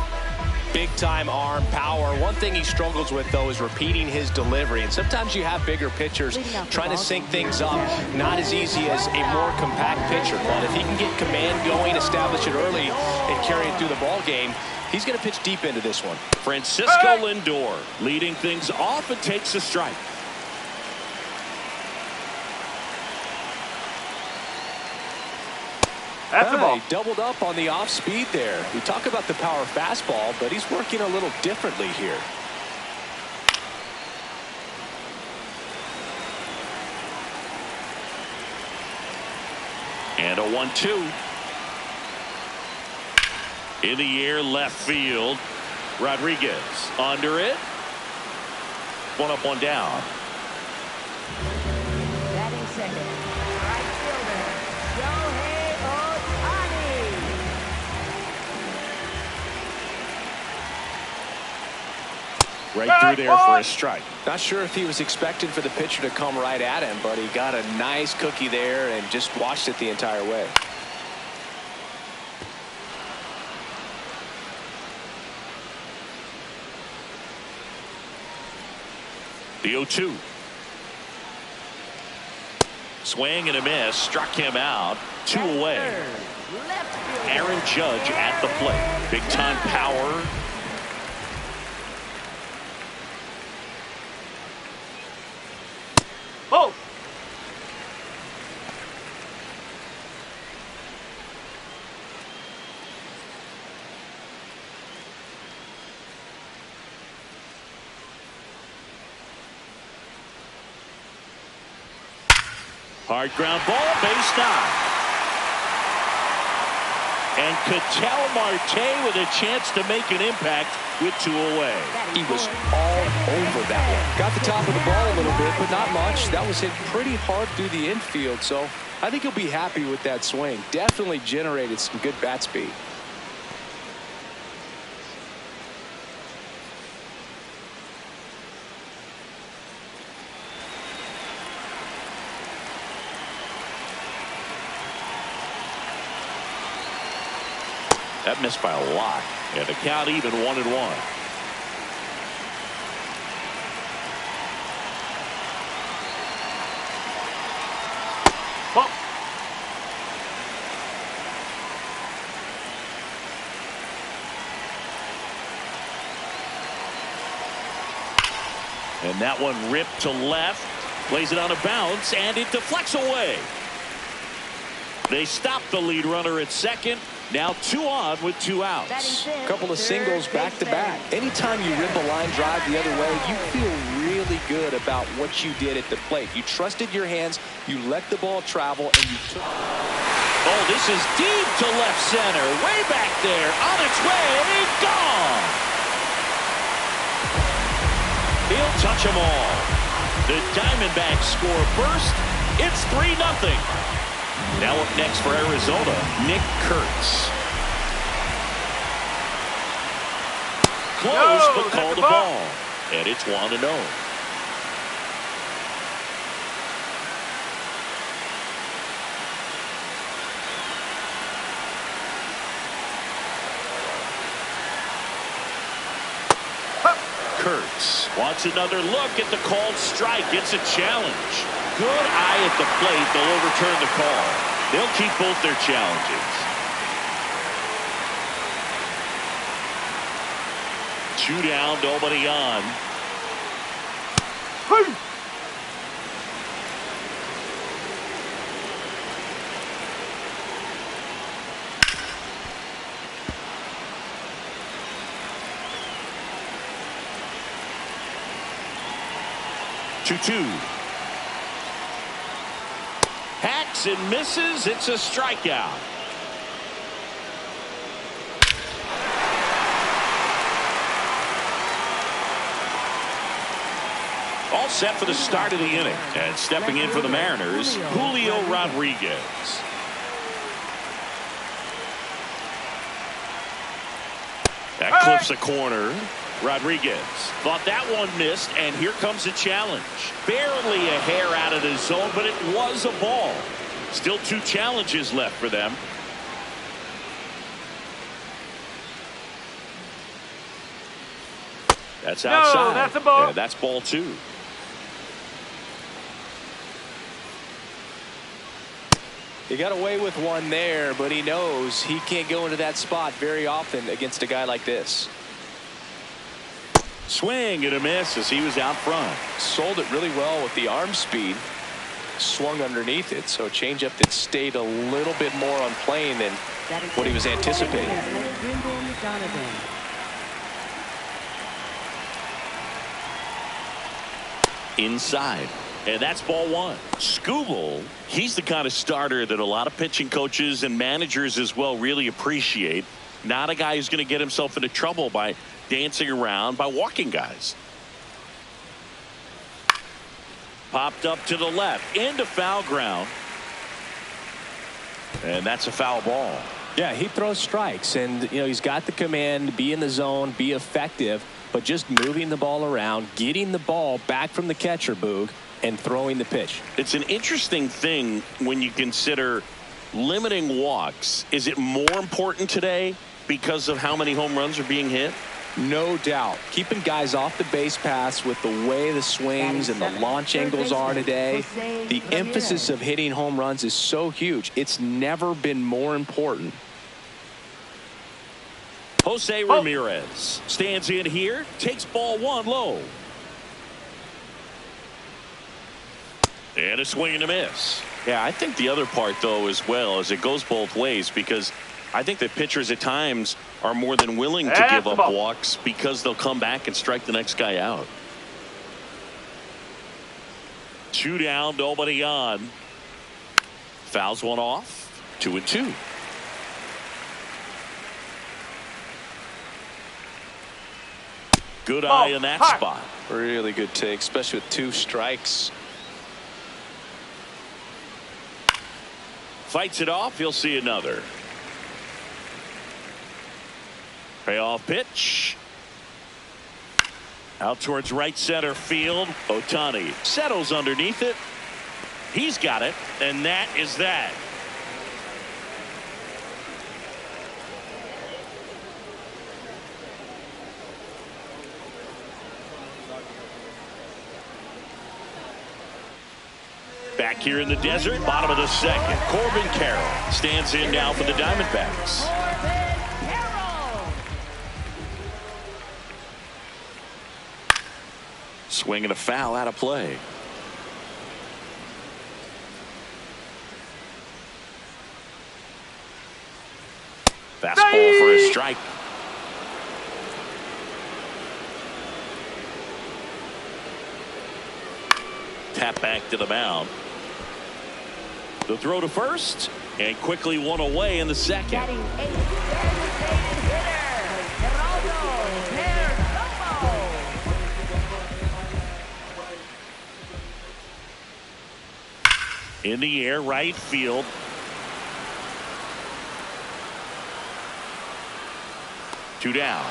Big-time arm, power. One thing he struggles with, though, is repeating his delivery. And sometimes you have bigger pitchers trying to sync things up. Not as easy as a more compact pitcher. But if he can get command going, establish it early, and carry it through the ball game, he's going to pitch deep into this one. Francisco Lindor leading things off and takes a strike. That's the ball. He doubled up on the off speed there. We talk about the power fastball, but he's working a little differently here. And a 1-2. In the air, left field. Rodriguez under it. One up, one down. Batting second, right fielder, Right through there for a strike. Not sure if he was expecting for the pitcher to come right at him, but he got a nice cookie there and just watched it the entire way. The 0-2. Swing and a miss. Struck him out. 2 away. Aaron Judge at the plate. Big time power. Oh! Hard ground ball, base knock. And Ketel Marte with a chance to make an impact with 2 away. He was all over that one. Got the top of the ball a little bit, but not much. That was hit pretty hard through the infield, so I think he'll be happy with that swing. Definitely generated some good bat speed. That missed by a lot. And the count even 1-1. Ball. And that one ripped to left. Plays it on a bounce, and it deflects away. They stop the lead runner at second. Now 2 on with 2 outs. A couple of singles back to back. Anytime you rip a line drive the other way, you feel really good about what you did at the plate. You trusted your hands, you let the ball travel, and you took. Oh, this is deep to left center. Way back there. On its way. Gone. He'll touch them all. The Diamondbacks score first. It's 3-0. Now up next for Arizona, Nick Kurtz. Close, but called a ball. And it's 1-0. Kurtz wants another look at the called strike. It's a challenge. Good eye at the plate. They'll overturn the call. They'll keep both their challenges. 2 down, nobody on. Two. Hacks and misses. It's a strikeout. All set for the start of the inning. And stepping in for the Mariners, Julio Rodriguez. That clips a corner. Rodriguez thought that one missed, and here comes a challenge. Barely a hair out of the zone, but it was a ball. Still 2 challenges left for them. That's outside. No, that's a ball. Yeah, that's ball 2. He got away with one there, but he knows he can't go into that spot very often against a guy like this. Swing and a miss as he was out front. Sold it really well with the arm speed. Swung underneath it, so a changeup that stayed a little bit more on plane than what he was anticipating. Inside. And that's ball 1. Skubal, he's the kind of starter that a lot of pitching coaches and managers as well really appreciate. Not a guy who's going to get himself into trouble by dancing around, by walking guys. Popped up to the left into foul ground. And that's a foul ball. Yeah, he throws strikes, and he's got the command, be in the zone, be effective. but just moving the ball around, getting the ball back from the catcher, Boog, and throwing the pitch. It's an interesting thing when you consider limiting walks. Is it more important today because of how many home runs are being hit? No doubt. Keeping guys off the base paths with the way the swings and the launch angles are today, the emphasis of hitting home runs is so huge. It's never been more important. Jose Ramirez stands in here, takes ball one low. And a swing and a miss. Yeah, I think the other part, though, as well, is it goes both ways, because I think that pitchers at times are more than willing to give up walks because they'll come back and strike the next guy out. 2 down, nobody on. Fouls one off. 2-2. Good eye in that spot. Really good take, especially with 2 strikes. Fights it off. He'll see another. Payoff pitch. Out towards right center field. Ohtani settles underneath it. He's got it, and that is that. Back here in the desert, bottom of the second. Corbin Carroll stands in now for the Diamondbacks. Swing and a foul out of play. Fastball for a strike. Tap back to the mound. The throw to first, and quickly one away in the second. In the air, right field. Two down.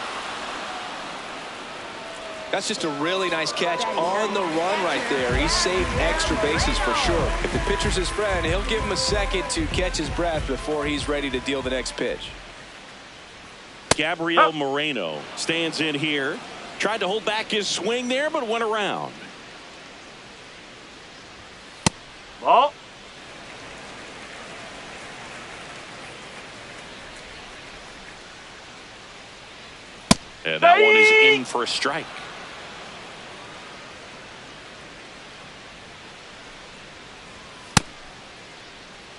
That's just a really nice catch on the run right there. He saved extra bases for sure. If the pitcher's his friend, he'll give him a second to catch his breath before he's ready to deal the next pitch. Gabriel Moreno stands in here. Tried to hold back his swing there, but went around. Ball. And that one is in for a strike.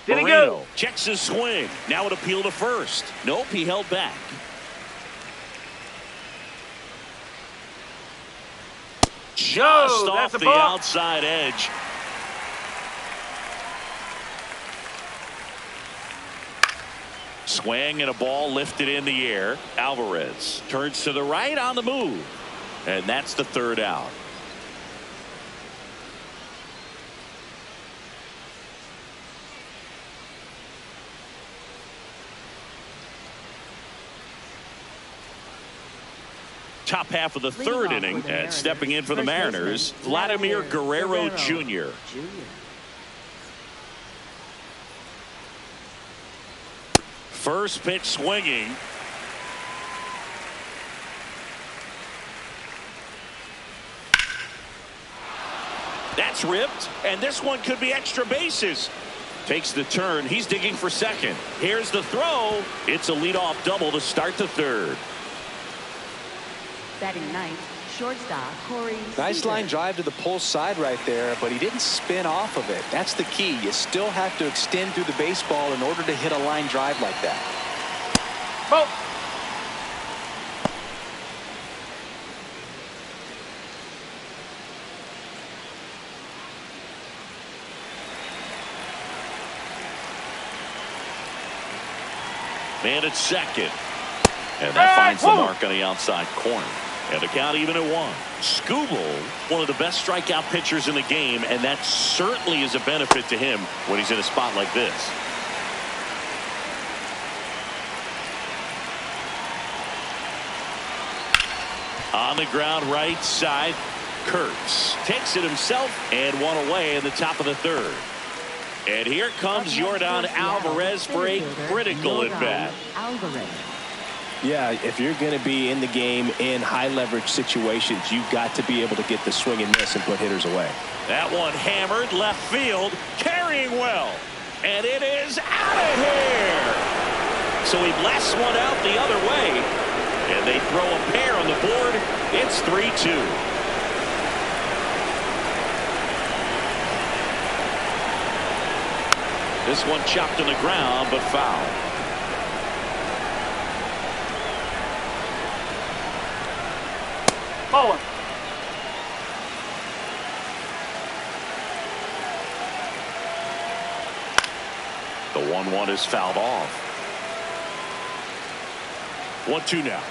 Moreno checks his swing. Now it appeal to first. Nope, he held back. Just off the outside edge. Swing and a ball lifted in the air. Alvarez turns to the right on the move. And that's the third out. Top half of the third inning, and stepping in for the Mariners, Vladimir Guerrero Jr. First pitch swinging. That's ripped, and this one could be extra bases. Takes the turn. He's digging for second. Here's the throw. It's a leadoff double to start the third. Batting ninth, shortstop Corey Nice Seager. line drive to the pull side right there, but he didn't spin off of it. That's the key. You still have to extend through the baseball in order to hit a line drive like that. Ball. Man at second. And that finds the mark on the outside corner. And the count even at 1. Skubal, one of the best strikeout pitchers in the game, and that certainly is a benefit to him when he's in a spot like this. On the ground right side, Kurtz takes it himself and one away in the top of the third. And here comes Yordan Alvarez for a critical at bat. Yeah, if you're going to be in the game in high leverage situations, you've got to be able to get the swing and miss and put hitters away. That one hammered left field, carrying well. And it is out of here. So he blasts one out the other way. And they throw a pair on the board. It's 3-2. This one chopped on the ground, but foul. Ball 1. The 1-1 is fouled off. 1-2 now.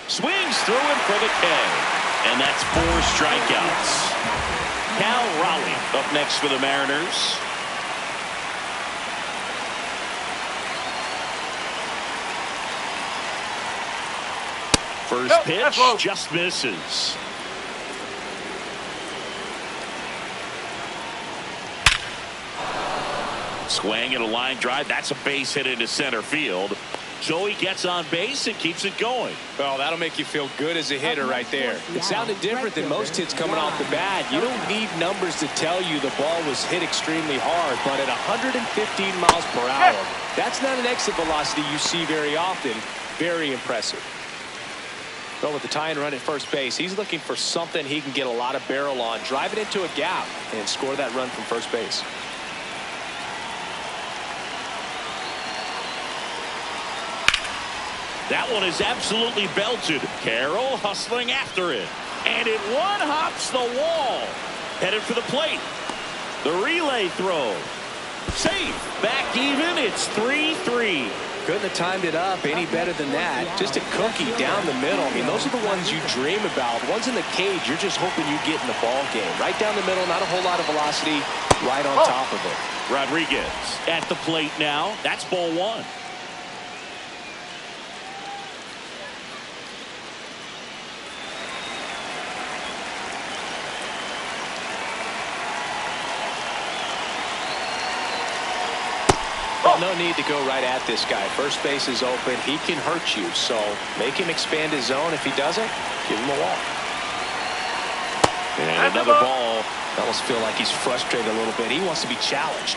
Swings through him for the K. And that's 4 strikeouts. Cal Raleigh up next for the Mariners. First pitch just misses. Swing and a line drive. That's a base hit into center field. Joey gets on base and keeps it going. Well, that'll make you feel good as a hitter right there. It sounded different than most hits coming off the bat. You don't need numbers to tell you the ball was hit extremely hard, but at 115 miles per hour, that's not an exit velocity you see very often. Very impressive. But with the tie and run at first base, he's looking for something he can get a lot of barrel on, drive it into a gap, and score that run from first base. That one is absolutely belted. Carroll hustling after it. And it one-hops the wall. Headed for the plate. The relay throw. Safe. Back even. It's 3-3. Couldn't have timed it up any better than that. Just a cookie down the middle. I mean, those are the ones you dream about. Ones in the cage, you're just hoping you get in the ball game. Right down the middle, not a whole lot of velocity. Right on top of it. Rodriguez at the plate now. That's ball 1. Well, no need to go right at this guy. First base is open. He can hurt you, so make him expand his zone. If he doesn't, give him a walk. And another ball. I almost feel like he's frustrated a little bit. He wants to be challenged.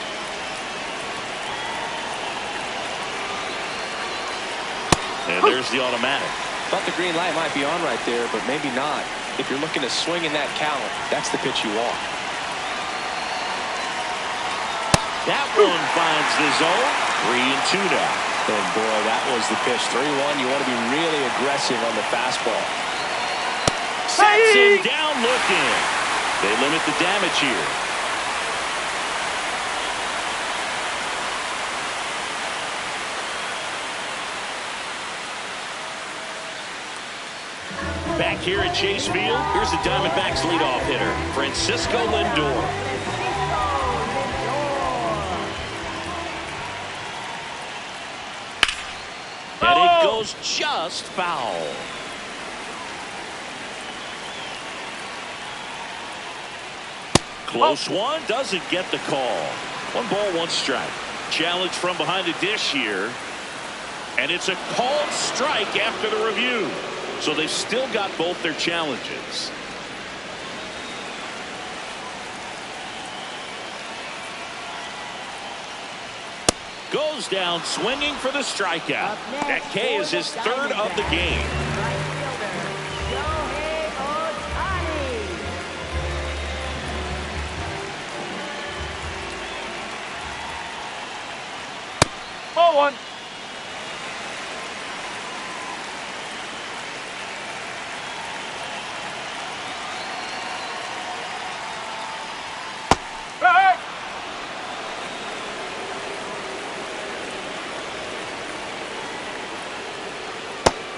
And there's the automatic. Thought the green light might be on right there, but maybe not. If you're looking to swing in that count, that's the pitch you want. That one finds the zone. 3-2 now. And boy, that was the pitch. 3-1. You want to be really aggressive on the fastball. Sets him down looking. They limit the damage here. Back here at Chase Field, here's the Diamondbacks leadoff hitter, Francisco Lindor. And it goes just foul. Close one, doesn't get the call. 1 ball, 1 strike. Challenge from behind the dish here. And it's a called strike after the review. So they've still got both their challenges. Goes down swinging for the strikeout. That K is his 3rd of the game. Ball 1.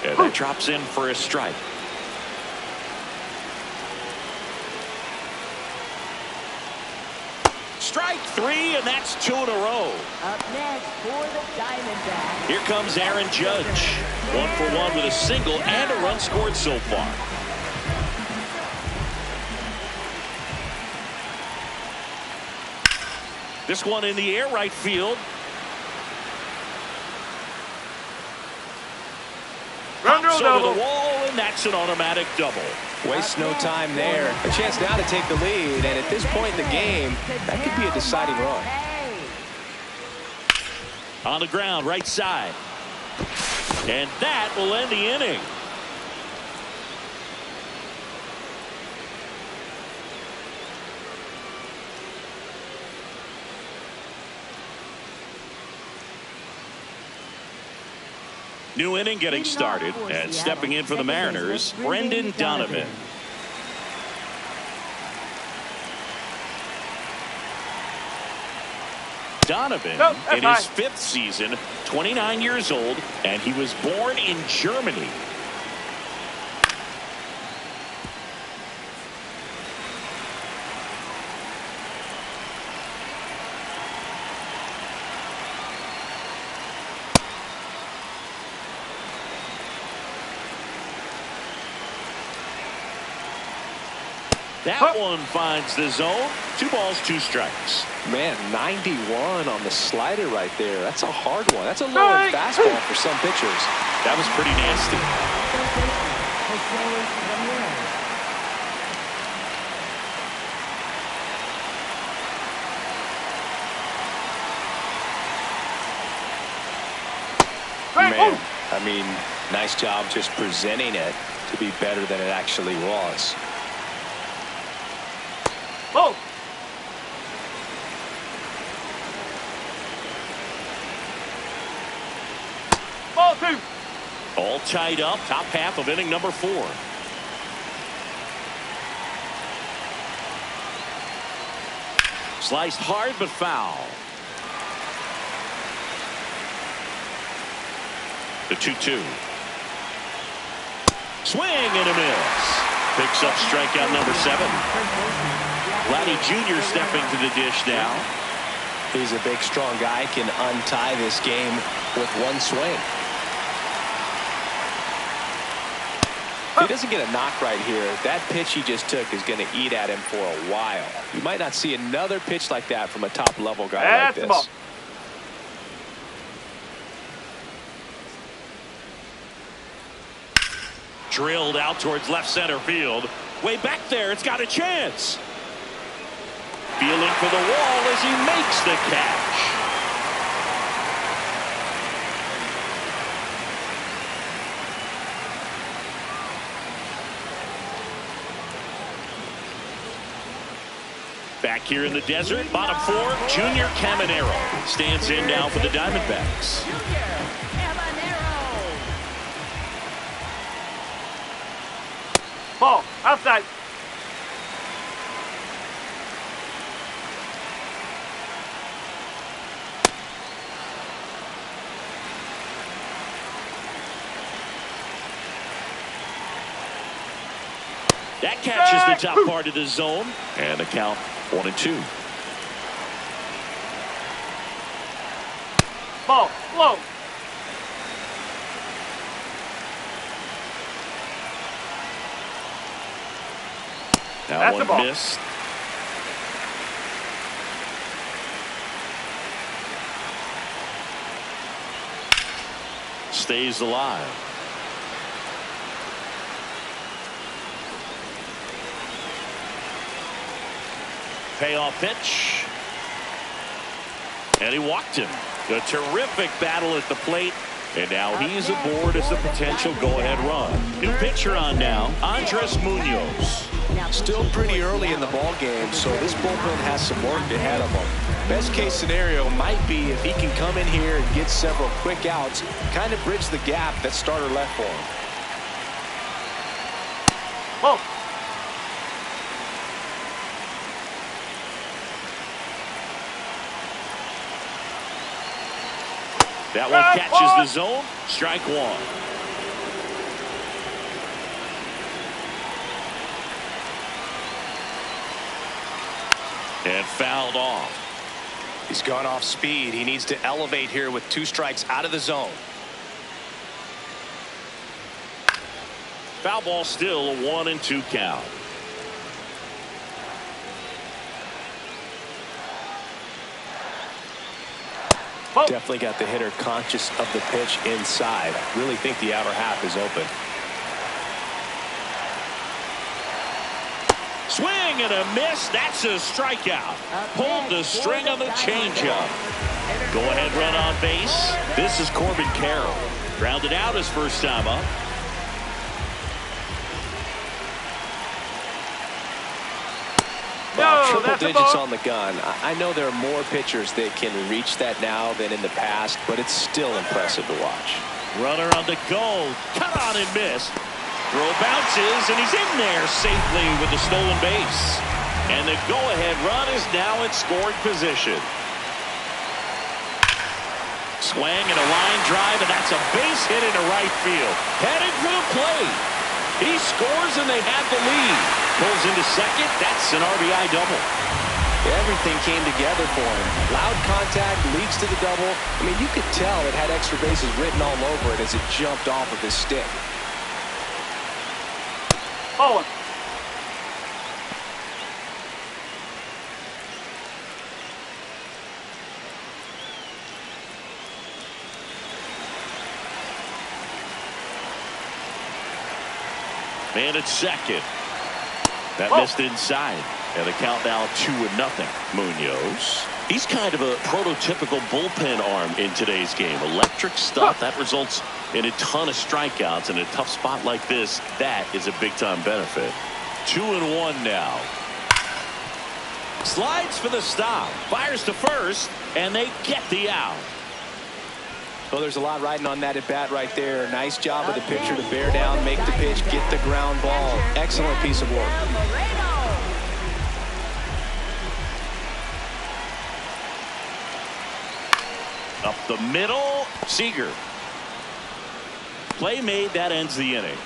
And that drops in for a strike. Strike three, and that's 2 in a row. Up next for the Diamondbacks. Here comes Aaron Judge. 1 for 1 with a single and a run scored so far. This one in the air right field. Run Over double. the wall, and that's an automatic double. Wastes no time there. A chance now to take the lead, and at this point in the game, that could be a deciding run. On the ground, right side. And that will end the inning. New inning getting started, and stepping in for the Mariners, Brendan Donovan. Donovan, in his 5th season, 29 years old, and he was born in Germany. That one finds the zone. 2 balls, 2 strikes. Man, 91 on the slider right there. That's a hard one. That's a low-end fastball for some pitchers. That was pretty nasty. Man, I mean, nice job just presenting it to be better than it actually was. Oh. Ball 2. All tied up, top half of inning number 4. Sliced hard but foul. The 2-2. Swing and a miss. Picks up strikeout number 7. Vladdy Jr. stepping to the dish now. He's a big, strong guy. Can untie this game with one swing. If he doesn't get a knock right here, that pitch he just took is going to eat at him for a while. You might not see another pitch like that from a top-level guy like this. Drilled out towards left center field. Way back there, it's got a chance. Feeling for the wall as he makes the catch. Back here in the desert, bottom 4, Junior Caminero stands in now for the Diamondbacks. Ball outside. That catches the top part of the zone, and the count 1-2. Ball low. Now one missed. Stays alive. Payoff pitch. And he walked him. A terrific battle at the plate. And now he's aboard as the potential go-ahead run. New pitcher on now, Andres Munoz. Still pretty early in the ball game, so this bullpen has some work ahead of him. Best case scenario might be if he can come in here and get several quick outs, kind of bridge the gap that starter left for him. Ball. That one catches the zone. Strike 1. And fouled off. He's gone off speed. He needs to elevate here with 2 strikes out of the zone. Foul ball, still a 1-2 count. Definitely got the hitter conscious of the pitch inside. Really think the outer half is open. Swing and a miss. That's a strikeout. Pulled the string on the changeup. Go ahead run on base. This is Corbin Carroll. Grounded out his first time up. Well, triple digits on the gun. I know there are more pitchers that can reach that now than in the past, but it's still impressive to watch. Runner on the go. Cut on and missed. Throw bounces, and he's in there safely with the stolen base. And the go-ahead run is now in scoring position. Swing and a line drive, and that's a base hit into right field. Headed for the plate. He scores, and they have the lead. Pulls into second. That's an RBI double. Everything came together for him. Loud contact leads to the double. I mean, you could tell it had extra bases written all over it as it jumped off of his stick. Oh. Man at second. That missed inside. And the count now 2-0. Munoz. He's kind of a prototypical bullpen arm in today's game. Electric stuff that results in a ton of strikeouts. In a tough spot like this, that is a big-time benefit. 2-1 now. Slides for the stop. Fires to first, and they get the out. Well, there's a lot riding on that at bat right there. Nice job of the pitcher to bear down, make the pitch, get the ground ball. Excellent piece of work. Up the middle, Seager. Play made, that ends the inning.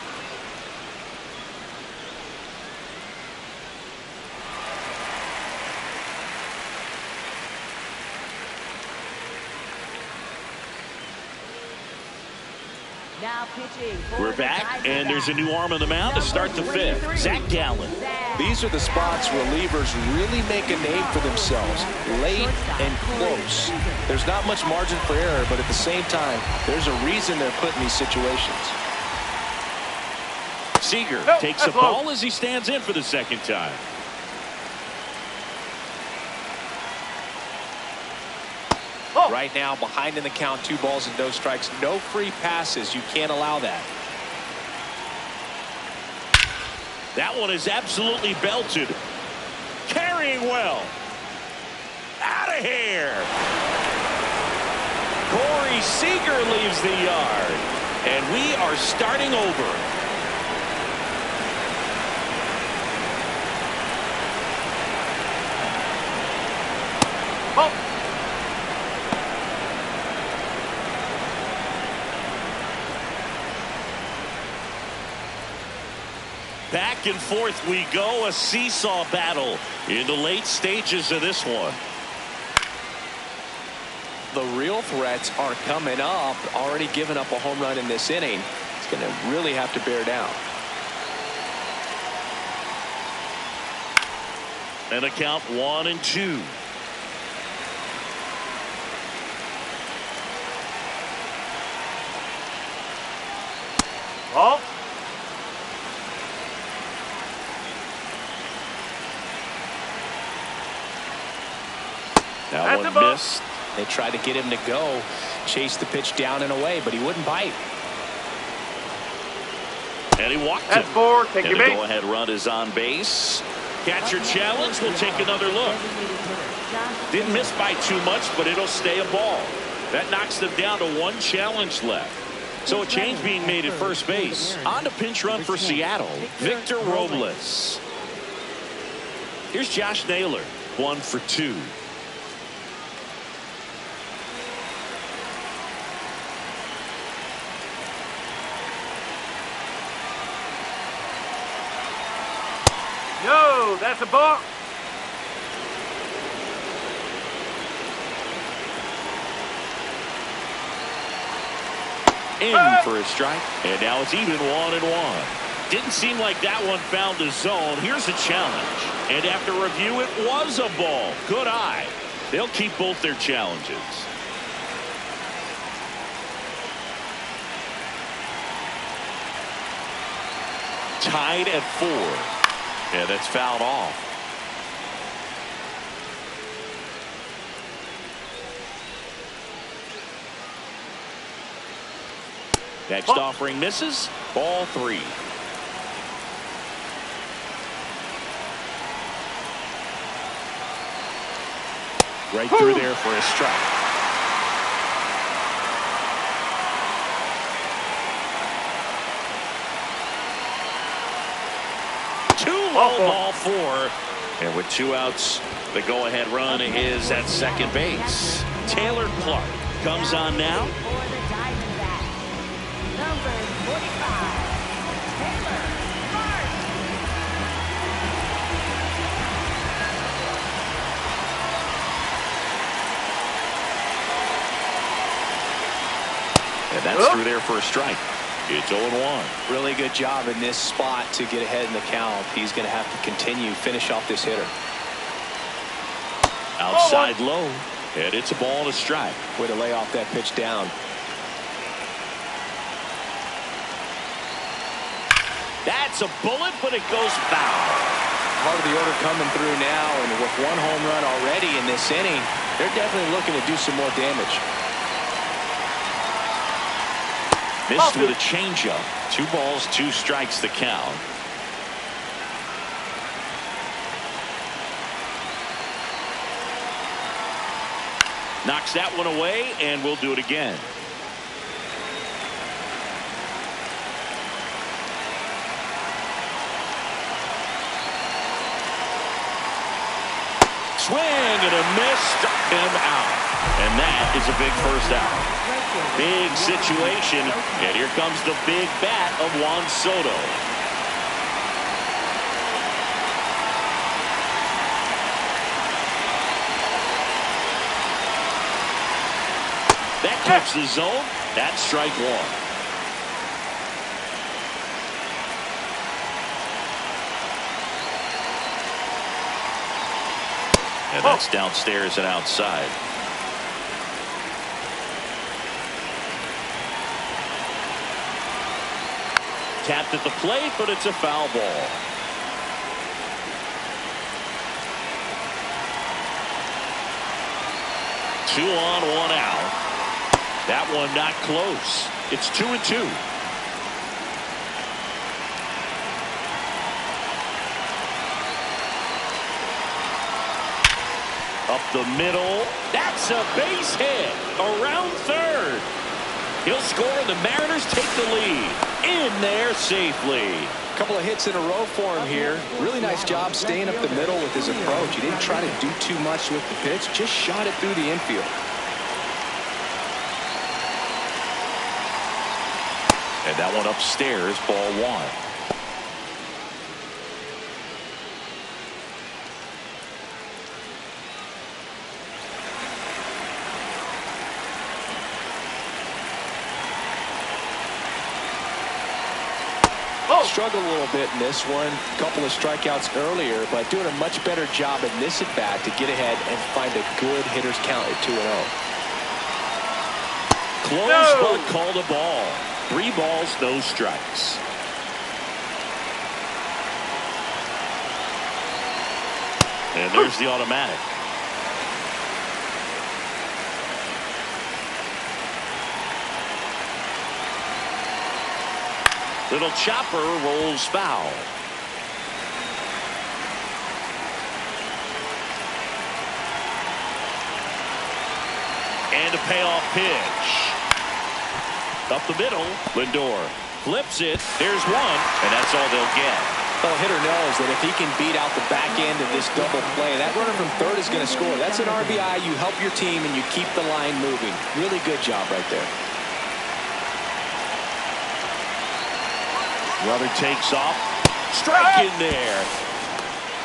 Now pitching. We're back, and there's a new arm on the mound to start the 5th. Zach Gallen. These are the spots relievers really make a name for themselves. Late and close. There's not much margin for error, but at the same time, there's a reason they're put in these situations. Seager takes a ball as he stands in for the second time. Right now, behind in the count, 2 balls and no strikes. No free passes. You can't allow that. That one is absolutely belted. Carrying well. Out of here. Corey Seager leaves the yard. And we are starting over. Back and forth we go, a seesaw battle in the late stages of this one. The real threats are coming up. Already given up a home run in this inning. It's going to really have to bear down. And a count 1-2. Oh. That one missed. They tried to get him to go, chase the pitch down and away, but he wouldn't bite. And he walked That's him. 4. Take And your the base. go-ahead run is on base. Catcher challenge. We'll take another look. Didn't miss by too much, but it'll stay a ball. That knocks them down to 1 challenge left. So a change being made at first base. On to pinch run for Seattle, Victor Robles. Here's Josh Naylor, 1 for 2. No, that's a ball. in for a strike. And now it's even 1-1. Didn't seem like that one found the zone. Here's a challenge. And after review, it was a ball. Good eye. They'll keep both their challenges. Tied at 4. Yeah, that's fouled off. Next offering misses. Ball 3. Right through there for a strike. Ball 4. And with 2 outs, the go-ahead run is at second base. Taylor Clark comes on now. For the Diamondbacks, number 45, Taylor Clark. And that's through there for a strike. It's 0-1. Really good job in this spot to get ahead in the count. He's going to have to continue, finish off this hitter. Outside low. And it's a ball and a strike. Way to lay off that pitch down. That's a bullet, but it goes foul. Part of the order coming through now, and with 1 home run already in this inning, they're definitely looking to do some more damage. Missed with a changeup. 2 balls, 2 strikes the count. Knocks that one away, and we'll do it again. Swing and a miss, struck him out. And that is a big first out. Big situation, and here comes the big bat of Juan Soto. That keeps the zone. That's strike 1. And that's downstairs and outside. Tapped at the plate, but it's a foul ball. Two on, 1 out. That one not close. It's 2-2. Up the middle. That's a base hit. Around third. He'll score, and the Mariners take the lead. In there safely. A couple of hits in a row for him here. Really nice job staying up the middle with his approach. He didn't try to do too much with the pitch, just shot it through the infield. And that one upstairs, ball 1. Struggled a little bit in this one. A couple of strikeouts earlier, but doing a much better job in this at bat to get ahead and find a good hitter's count at 2-0. Close, but called a ball. 3 balls, no strikes. And there's the automatic. Little chopper rolls foul. And a payoff pitch. Up the middle, Lindor flips it. There's 1, and that's all they'll get. Well, hitter knows that if he can beat out the back end of this double play, that runner from third is going to score. That's an RBI. You help your team, and you keep the line moving. Really good job right there. Runner takes off. Strike in there.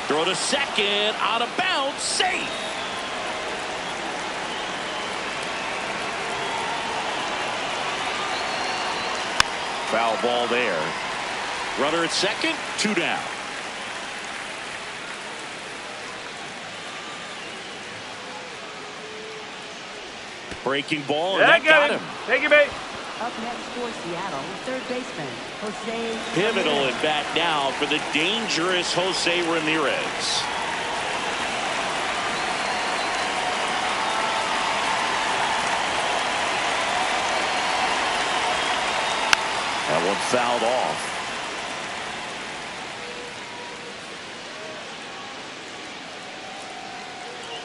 Throw to second. Out of bounds. Safe. Foul ball there. Runner at second, 2 down. Breaking ball, and that got him. Take your base. Up next for Seattle, third baseman, Jose. Pivotal at bat now for the dangerous Jose Ramirez. That one fouled off.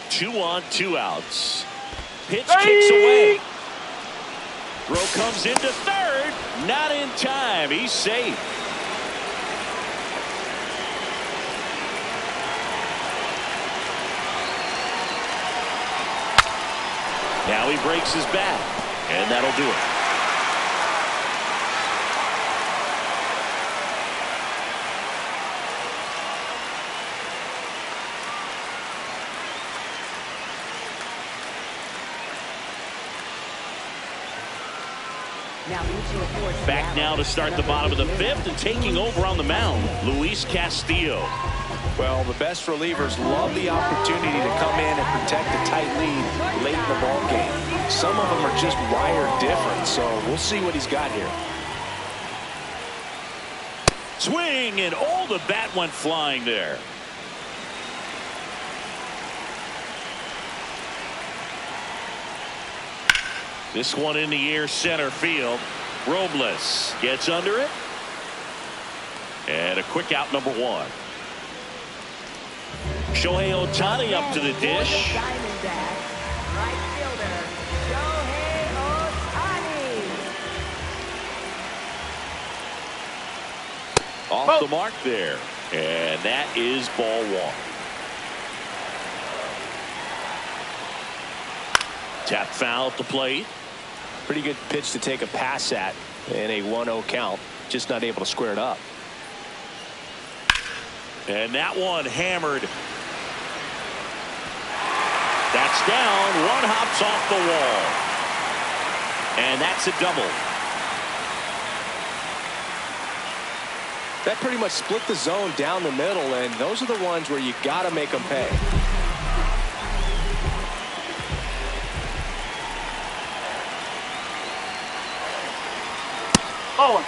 Two on, 2 outs. Pitch kicks away. Throw comes into third. Not in time. He's safe. Now he breaks his back, and that'll do it. Back now to start the bottom of the 5th, and taking over on the mound, Luis Castillo. Well, the best relievers love the opportunity to come in and protect a tight lead late in the ball game. Some of them are just wired different, so we'll see what he's got here. Swing, and the bat went flying there. This one in the air, center field. Robles gets under it. And a quick out, number 1. Shohei Ohtani up to the dish. Right fielder, Shohei Ohtani. Off the mark there. And that is ball 1. Tap foul at the plate. Pretty good pitch to take a pass at in a 1-0 count. Just not able to square it up. And that one hammered. That's down. One hops off the wall. And that's a double. That pretty much split the zone down the middle, and those are the ones where you got to make them pay. Oh.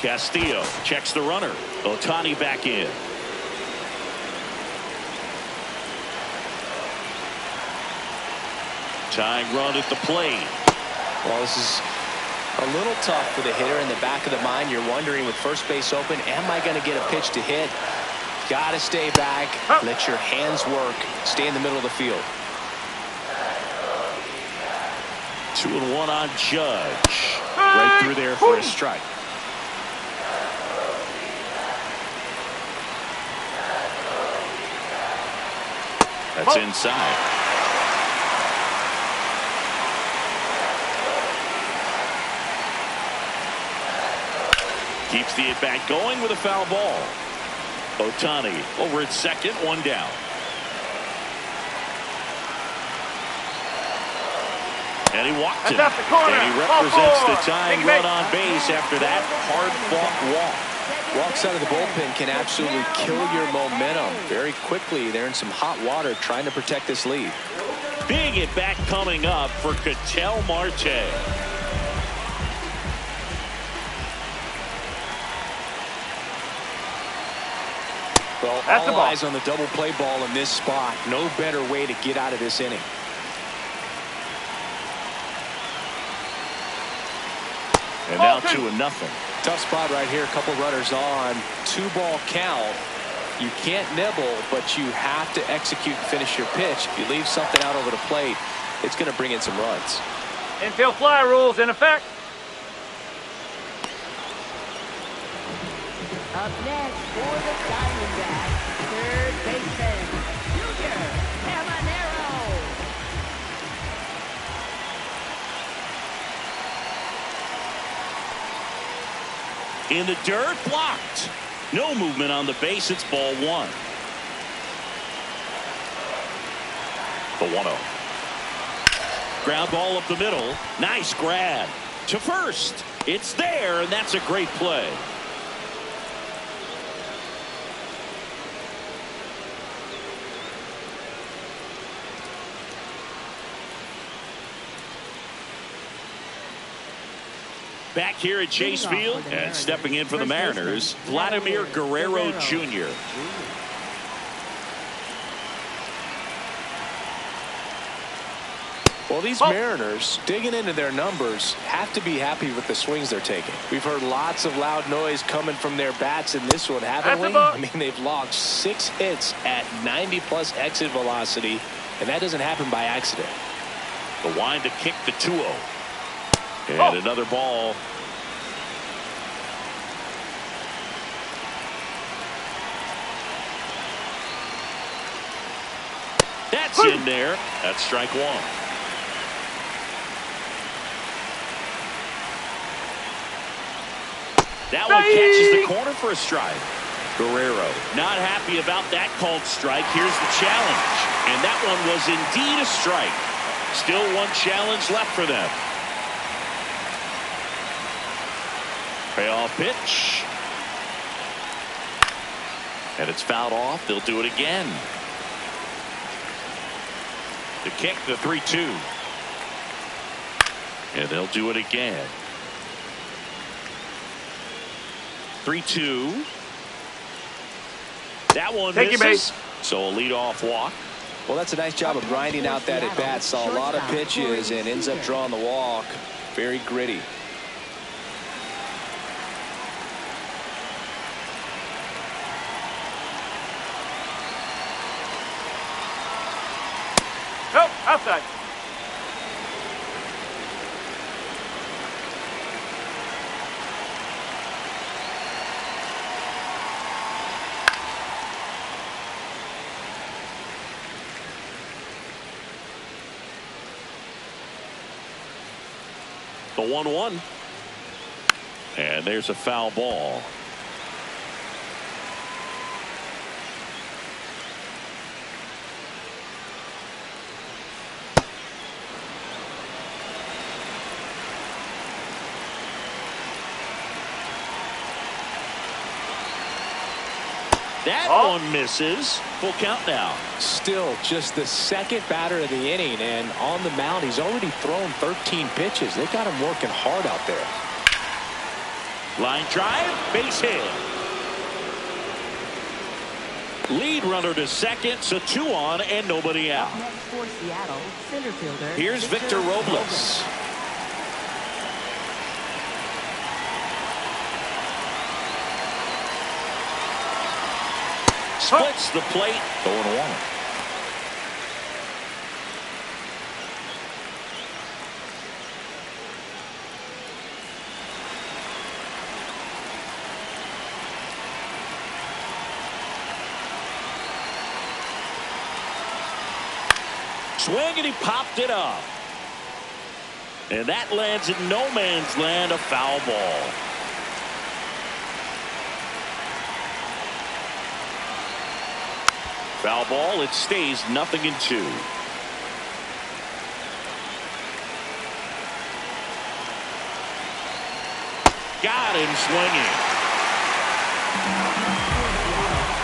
Castillo checks the runner. Ohtani back in. Tying run at the plate. Well, this is a little tough for the hitter. In the back of the mind, you're wondering, with first base open, am I going to get a pitch to hit? Got to stay back. Let your hands work. Stay in the middle of the field. 2-1 on Judge. Right through there for a strike. That's inside. Keeps the at-bat going with a foul ball. Ohtani over at second, 1 down. And he walked it. That's the corner. And he represents the tying run on base after that hard-fought walk. Walks out of the bullpen can absolutely kill your momentum very quickly. They're in some hot water trying to protect this lead. Big at-bat coming up for Ketel Marte. Well, that's all eyes on the double play ball in this spot. No better way to get out of this inning. And now 2-0. Tough spot right here. A couple runners on. 2-ball count. You can't nibble, but you have to execute and finish your pitch. If you leave something out over the plate, it's going to bring in some runs. Infield fly rules in effect. Up next for the Diamondbacks, third baseman, Junior Caminero. In the dirt, blocked. No movement on the base. It's ball one. The 1-0. Ground ball up the middle. Nice grab to first. It's there, and that's a great play. Back here at Chase Field and stepping in for the Mariners, Vladimir Guerrero Jr. Well, these Mariners, digging into their numbers, have to be happy with the swings they're taking. We've heard lots of loud noise coming from their bats in this one, haven't we? I mean, they've logged 6 hits at 90-plus exit velocity, and that doesn't happen by accident. The wind to kick the 2-0. And another ball. That's in there. That's strike one. That one catches the corner for a strike. Guerrero not happy about that called strike. Here's the challenge. And that one was indeed a strike. Still one challenge left for them. Payoff pitch. And it's fouled off. They'll do it again. The kick, the 3-2. And they'll do it again. 3-2. That one misses. So a leadoff walk. Well, that's a nice job of grinding out that at bat. Saw a lot of pitches and ends up drawing the walk. Very gritty. Nope, outside. The 1-1. And there's a foul ball. That one misses. Full count now. Still just the second batter of the inning, and on the mound he's already thrown 13 pitches. They've got him working hard out there. Line drive, base hit. Lead runner to second, so 2 on and nobody out. Next for Seattle, center fielder. Here's Victor Robles. Splits the plate, 0-1. Swing and he popped it up. And that lands in no man's land, a foul ball. Foul ball, it stays 0-2. Got him swinging.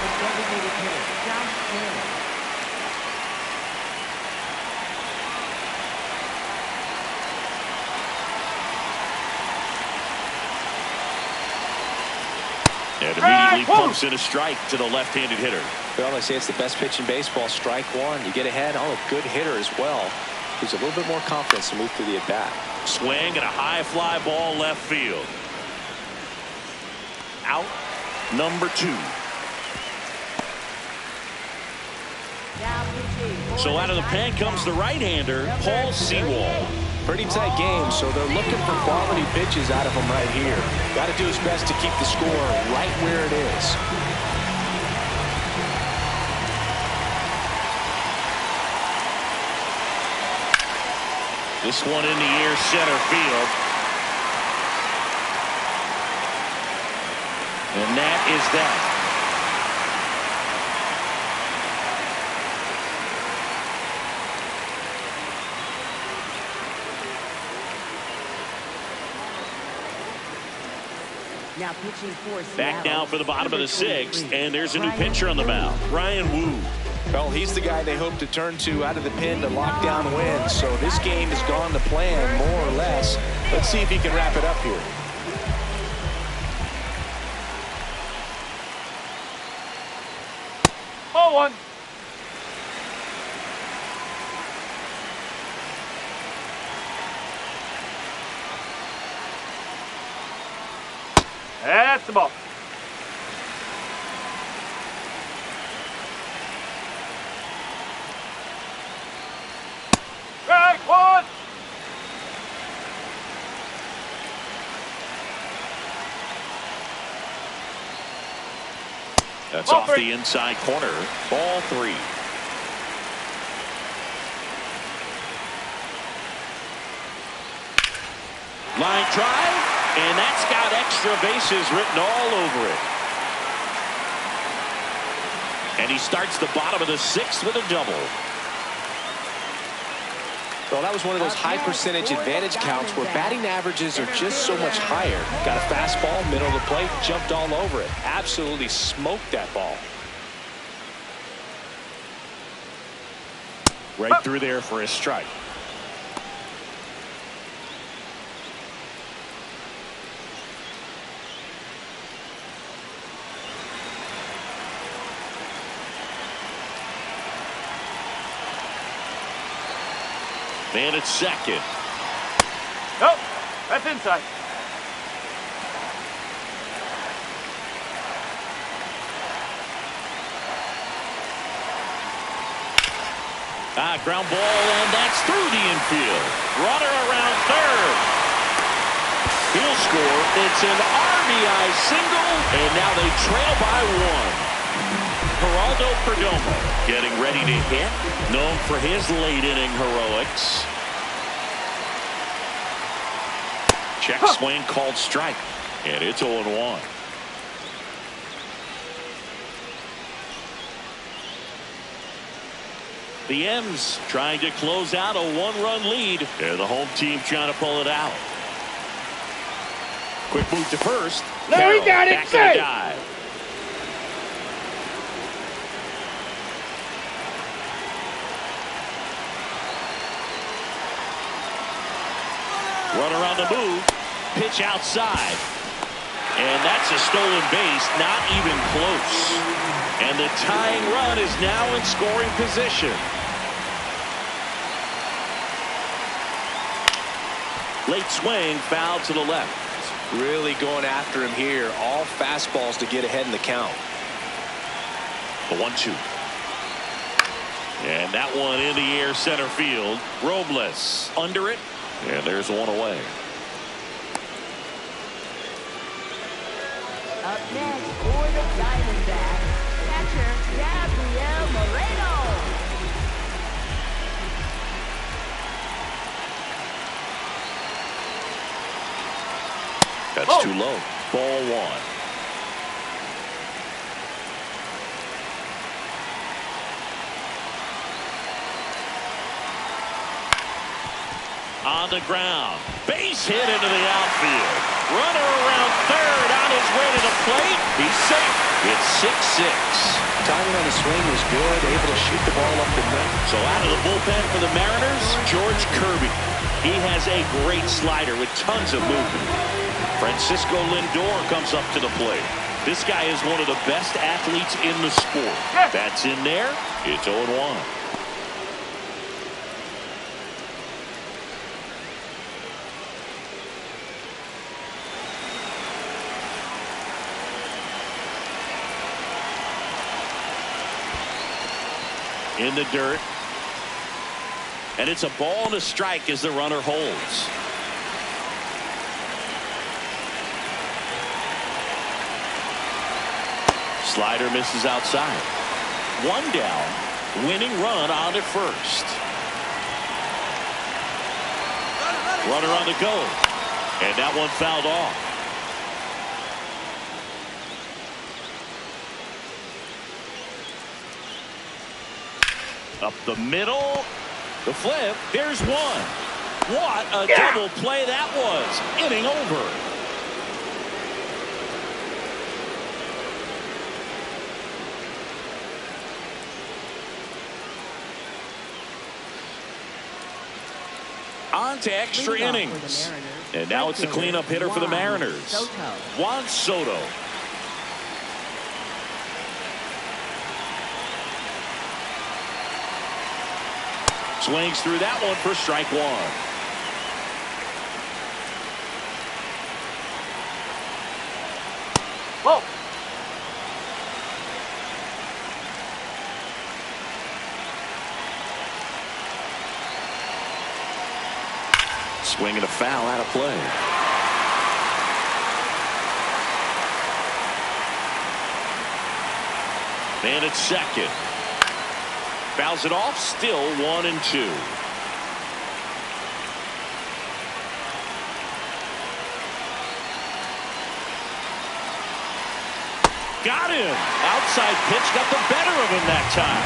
The designated hitter, Josh Taylor. And immediately pumps in a strike to the left-handed hitter. Well, they say it's the best pitch in baseball. Strike one. You get ahead. Oh, a good hitter as well. Gives a little bit more confidence to move through the at-bat. Swing and a high fly ball left field. Out number 2. So out of the pen comes the right-hander, Paul Sewald. Pretty tight game, so they're looking for quality pitches out of him right here. Got to do his best to keep the score right where it is. This one in the air, center field. And that is that. Now pitching for Seattle. Back now for the bottom of the sixth, 23. and there's a new pitcher on the mound, Ryan Wu. Well, he's the guy they hope to turn to out of the pen to lock down wins. So this game has gone to plan, more or less. Let's see if he can wrap it up here. Ball one. That's the ball. Strike one. That's off the inside corner. Ball three. Line drive, and that's got extra bases written all over it. And he starts the bottom of the sixth with a double. Well, that was one of those high percentage advantage counts where batting averages are just so much higher. Got a fastball, middle of the plate, jumped all over it. Absolutely smoked that ball. Right through there for a strike. Man at second. Nope, that's inside. Ground ball, and that's through the infield. Runner around third. He'll score. It's an RBI single, and now they trail by one. Geraldo Perdomo getting ready to hit, known for his late inning heroics. Check swing called strike, and it's 0-1. The M's trying to close out a one-run lead, and the home team trying to pull it out. Quick move to first. No, he got it. Back to the dive. Runner on the move. Pitch outside. And that's a stolen base, not even close. And the tying run is now in scoring position. Late swing, foul to the left. Really going after him here. All fastballs to get ahead in the count. The 1-2. And that one in the air center field. Robles under it. And there's one away. Up next for the Diamondbacks, catcher Gabriel Moreno. That's too low. Ball one. On the ground. Base hit into the outfield. Runner around third on his way to the plate. He's safe. It's 6-6. Timing on the swing was good. Able to shoot the ball up the middle. So out of the bullpen for the Mariners, George Kirby. He has a great slider with tons of movement. Francisco Lindor comes up to the plate. This guy is one of the best athletes in the sport. That's in there. It's 0-1. In the dirt. And it's a ball and a strike as the runner holds. Slider misses outside. One down. Winning run on at first. Runner on the go. And that one fouled off. Up the middle. The flip. There's one. What a double play that was. Inning over. On to extra innings. And now it's the cleanup hitter for the Mariners. Juan Soto. Swings through that one for strike one. Whoa. Swing and a foul out of play. And it's second. Fouls it off, still 1-2. Got him. Outside pitch got the better of him that time.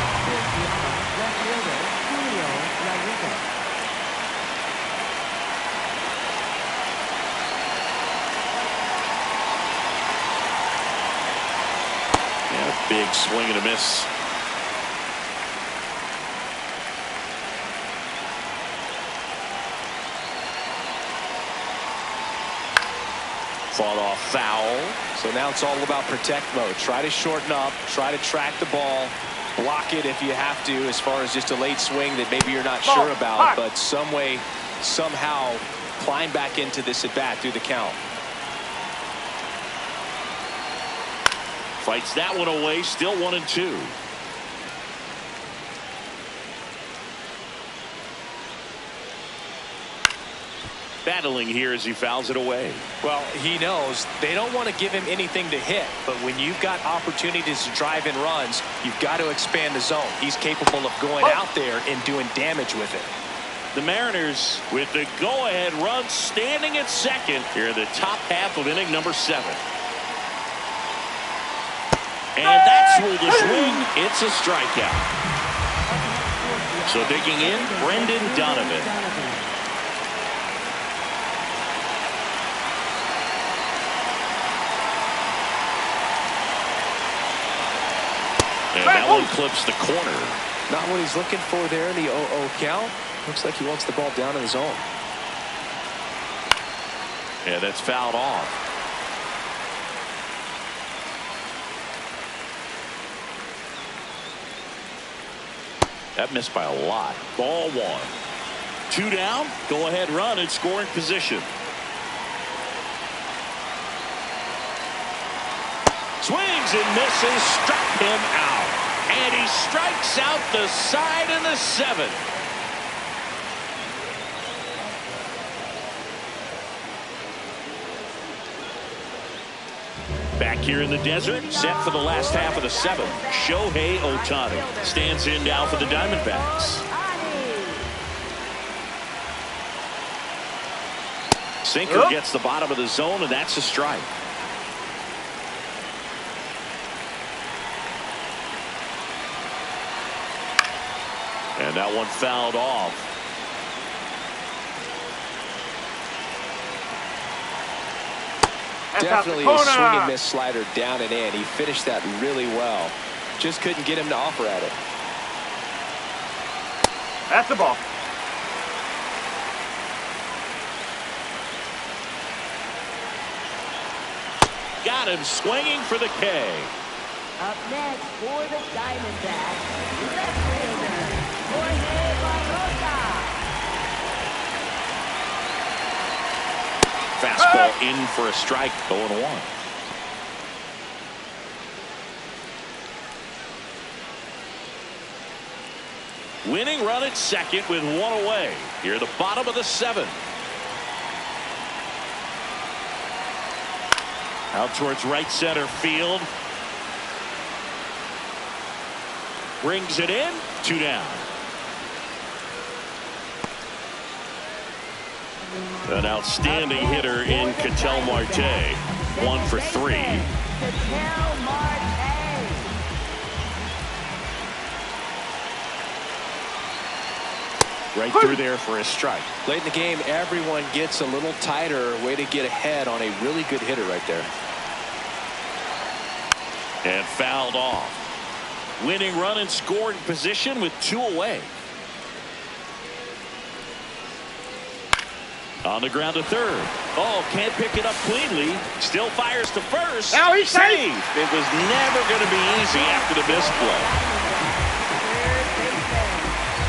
Big swing and a miss. Fought off foul. So now it's all about protect mode. Try to shorten up. Try to track the ball. Block it if you have to, as far as just a late swing that maybe you're not sure about. But some way, somehow, climb back into this at bat through the count. Fights that one away, still 1-2. Battling here as he fouls it away. Well, he knows they don't want to give him anything to hit, but when you've got opportunities to drive in runs, you've got to expand the zone. He's capable of going out there and doing damage with it. The Mariners with the go-ahead run standing at second here in the top half of inning number 7. And that's through the swing. It's a strikeout. So digging in, Brendan Donovan. And that one clips the corner. Not what he's looking for there in the 0-0 count. Looks like he wants the ball down in the zone. Yeah, that's fouled off. That missed by a lot. Ball one. 2 down. Go ahead run in scoring position. Swings and misses. Struck him out. And he strikes out the side in the 7th. Back here in the desert, set for the last half of the 7th. Shohei Ohtani stands in now for the Diamondbacks. Sinker gets the bottom of the zone, and that's a strike. And that one fouled off. Definitely a swing and miss slider down and in. He finished that really well. Just couldn't get him to offer at it. That's the ball. Got him swinging for the K. Up next for the Diamondbacks, left fielder, Jorge Barrosa. Fastball in for a strike, 0-1. Winning run at second with 1 away. Here the bottom of the 7th. Out towards right center field. Brings it in. 2 down. An outstanding hitter in Ketel Marte. 1 for 3. Ketel Marte. Right through there for a strike. Late in the game, everyone gets a little tighter. Way to get ahead on a really good hitter right there. And fouled off. Winning run in scoring position with 2 away. On the ground to third. Oh, can't pick it up cleanly. Still fires to first. Now he's safe. It was never going to be easy after the misplay. Third baseman, Habanero.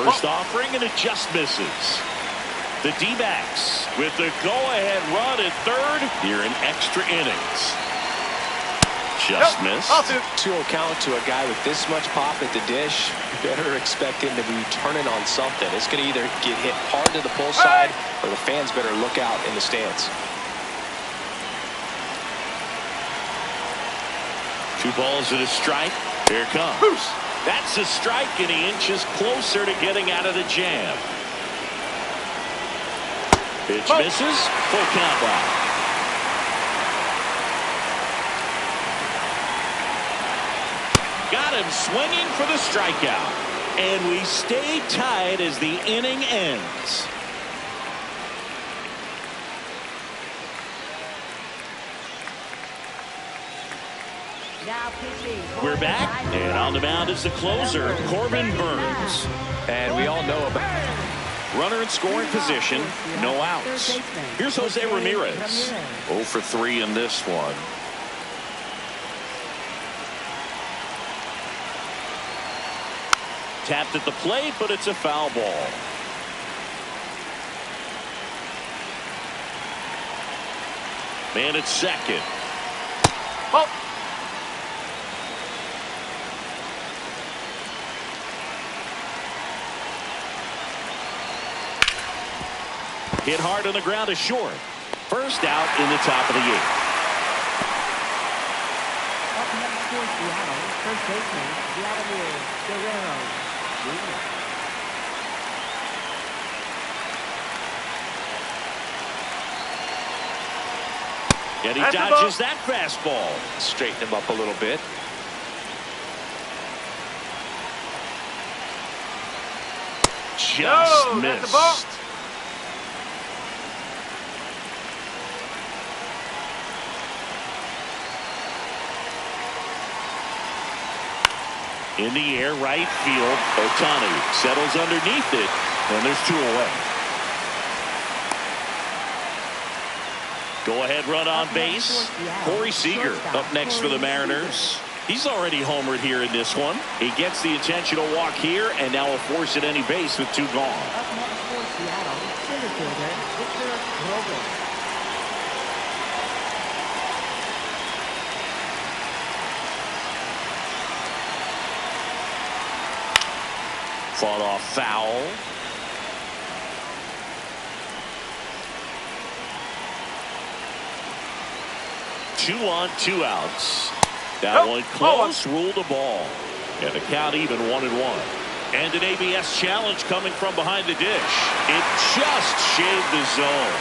First offering, and it just misses. The D-backs with the go-ahead run at third here in extra innings. Just missed. 2-0 count to a guy with this much pop at the dish. You better expect him to be turning on something. It's going to either get hit hard to the pull side, or the fans better look out in the stands. 2 balls and a strike. Here it comes. That's a strike, and he inches closer to getting out of the jam. Pitch misses. Full count out. Got him swinging for the strikeout. And we stay tied as the inning ends. Now pitching. We're back, and on the mound is the closer, Corbin Burnes. And we all know about Runner in scoring position, no outs. Here's Jose Ramirez. 0 for 3 in this one. Tapped at the plate, but it's a foul ball. Man at second. Oh. Hit hard on the ground to short. First out in the top of the 8th. Up next for Seattle, first baseman Vladimir Guerrero Jr. And he dodges that fastball. straighten him up a little bit. Just that's a ball. missed. In the air, right field. Ohtani settles underneath it, and there's 2 away. Go-ahead run on base. Corey Seager up next for the Mariners. He's already homered here in this one. He gets the intentional walk here, and now will force at any base with 2 gone. Up next for Seattle, center fielder Victor Robles. Fought off foul. Two on, 2 outs. That one close, ruled a ball. And the count even 1-1. And an ABS challenge coming from behind the dish. It just shaved the zone.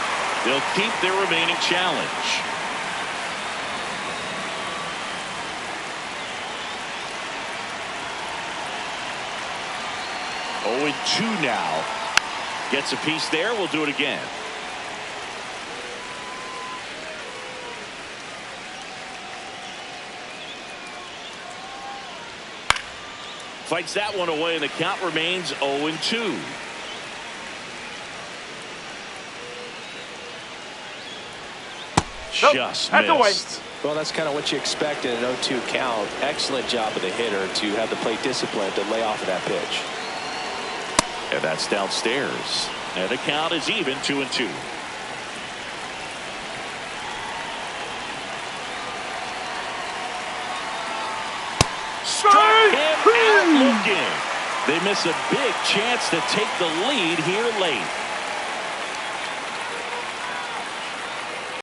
They'll keep their remaining challenge. Oh, and 2 now. Gets a piece there. We'll do it again. Fights that one away, and the count remains 0-2. Just missed. Well, that's kind of what you expect in an 0-2 count. Excellent job of the hitter to have the plate discipline to lay off of that pitch. And that's downstairs. And the count is even 2-2. Struck him out looking. They miss a big chance to take the lead here late.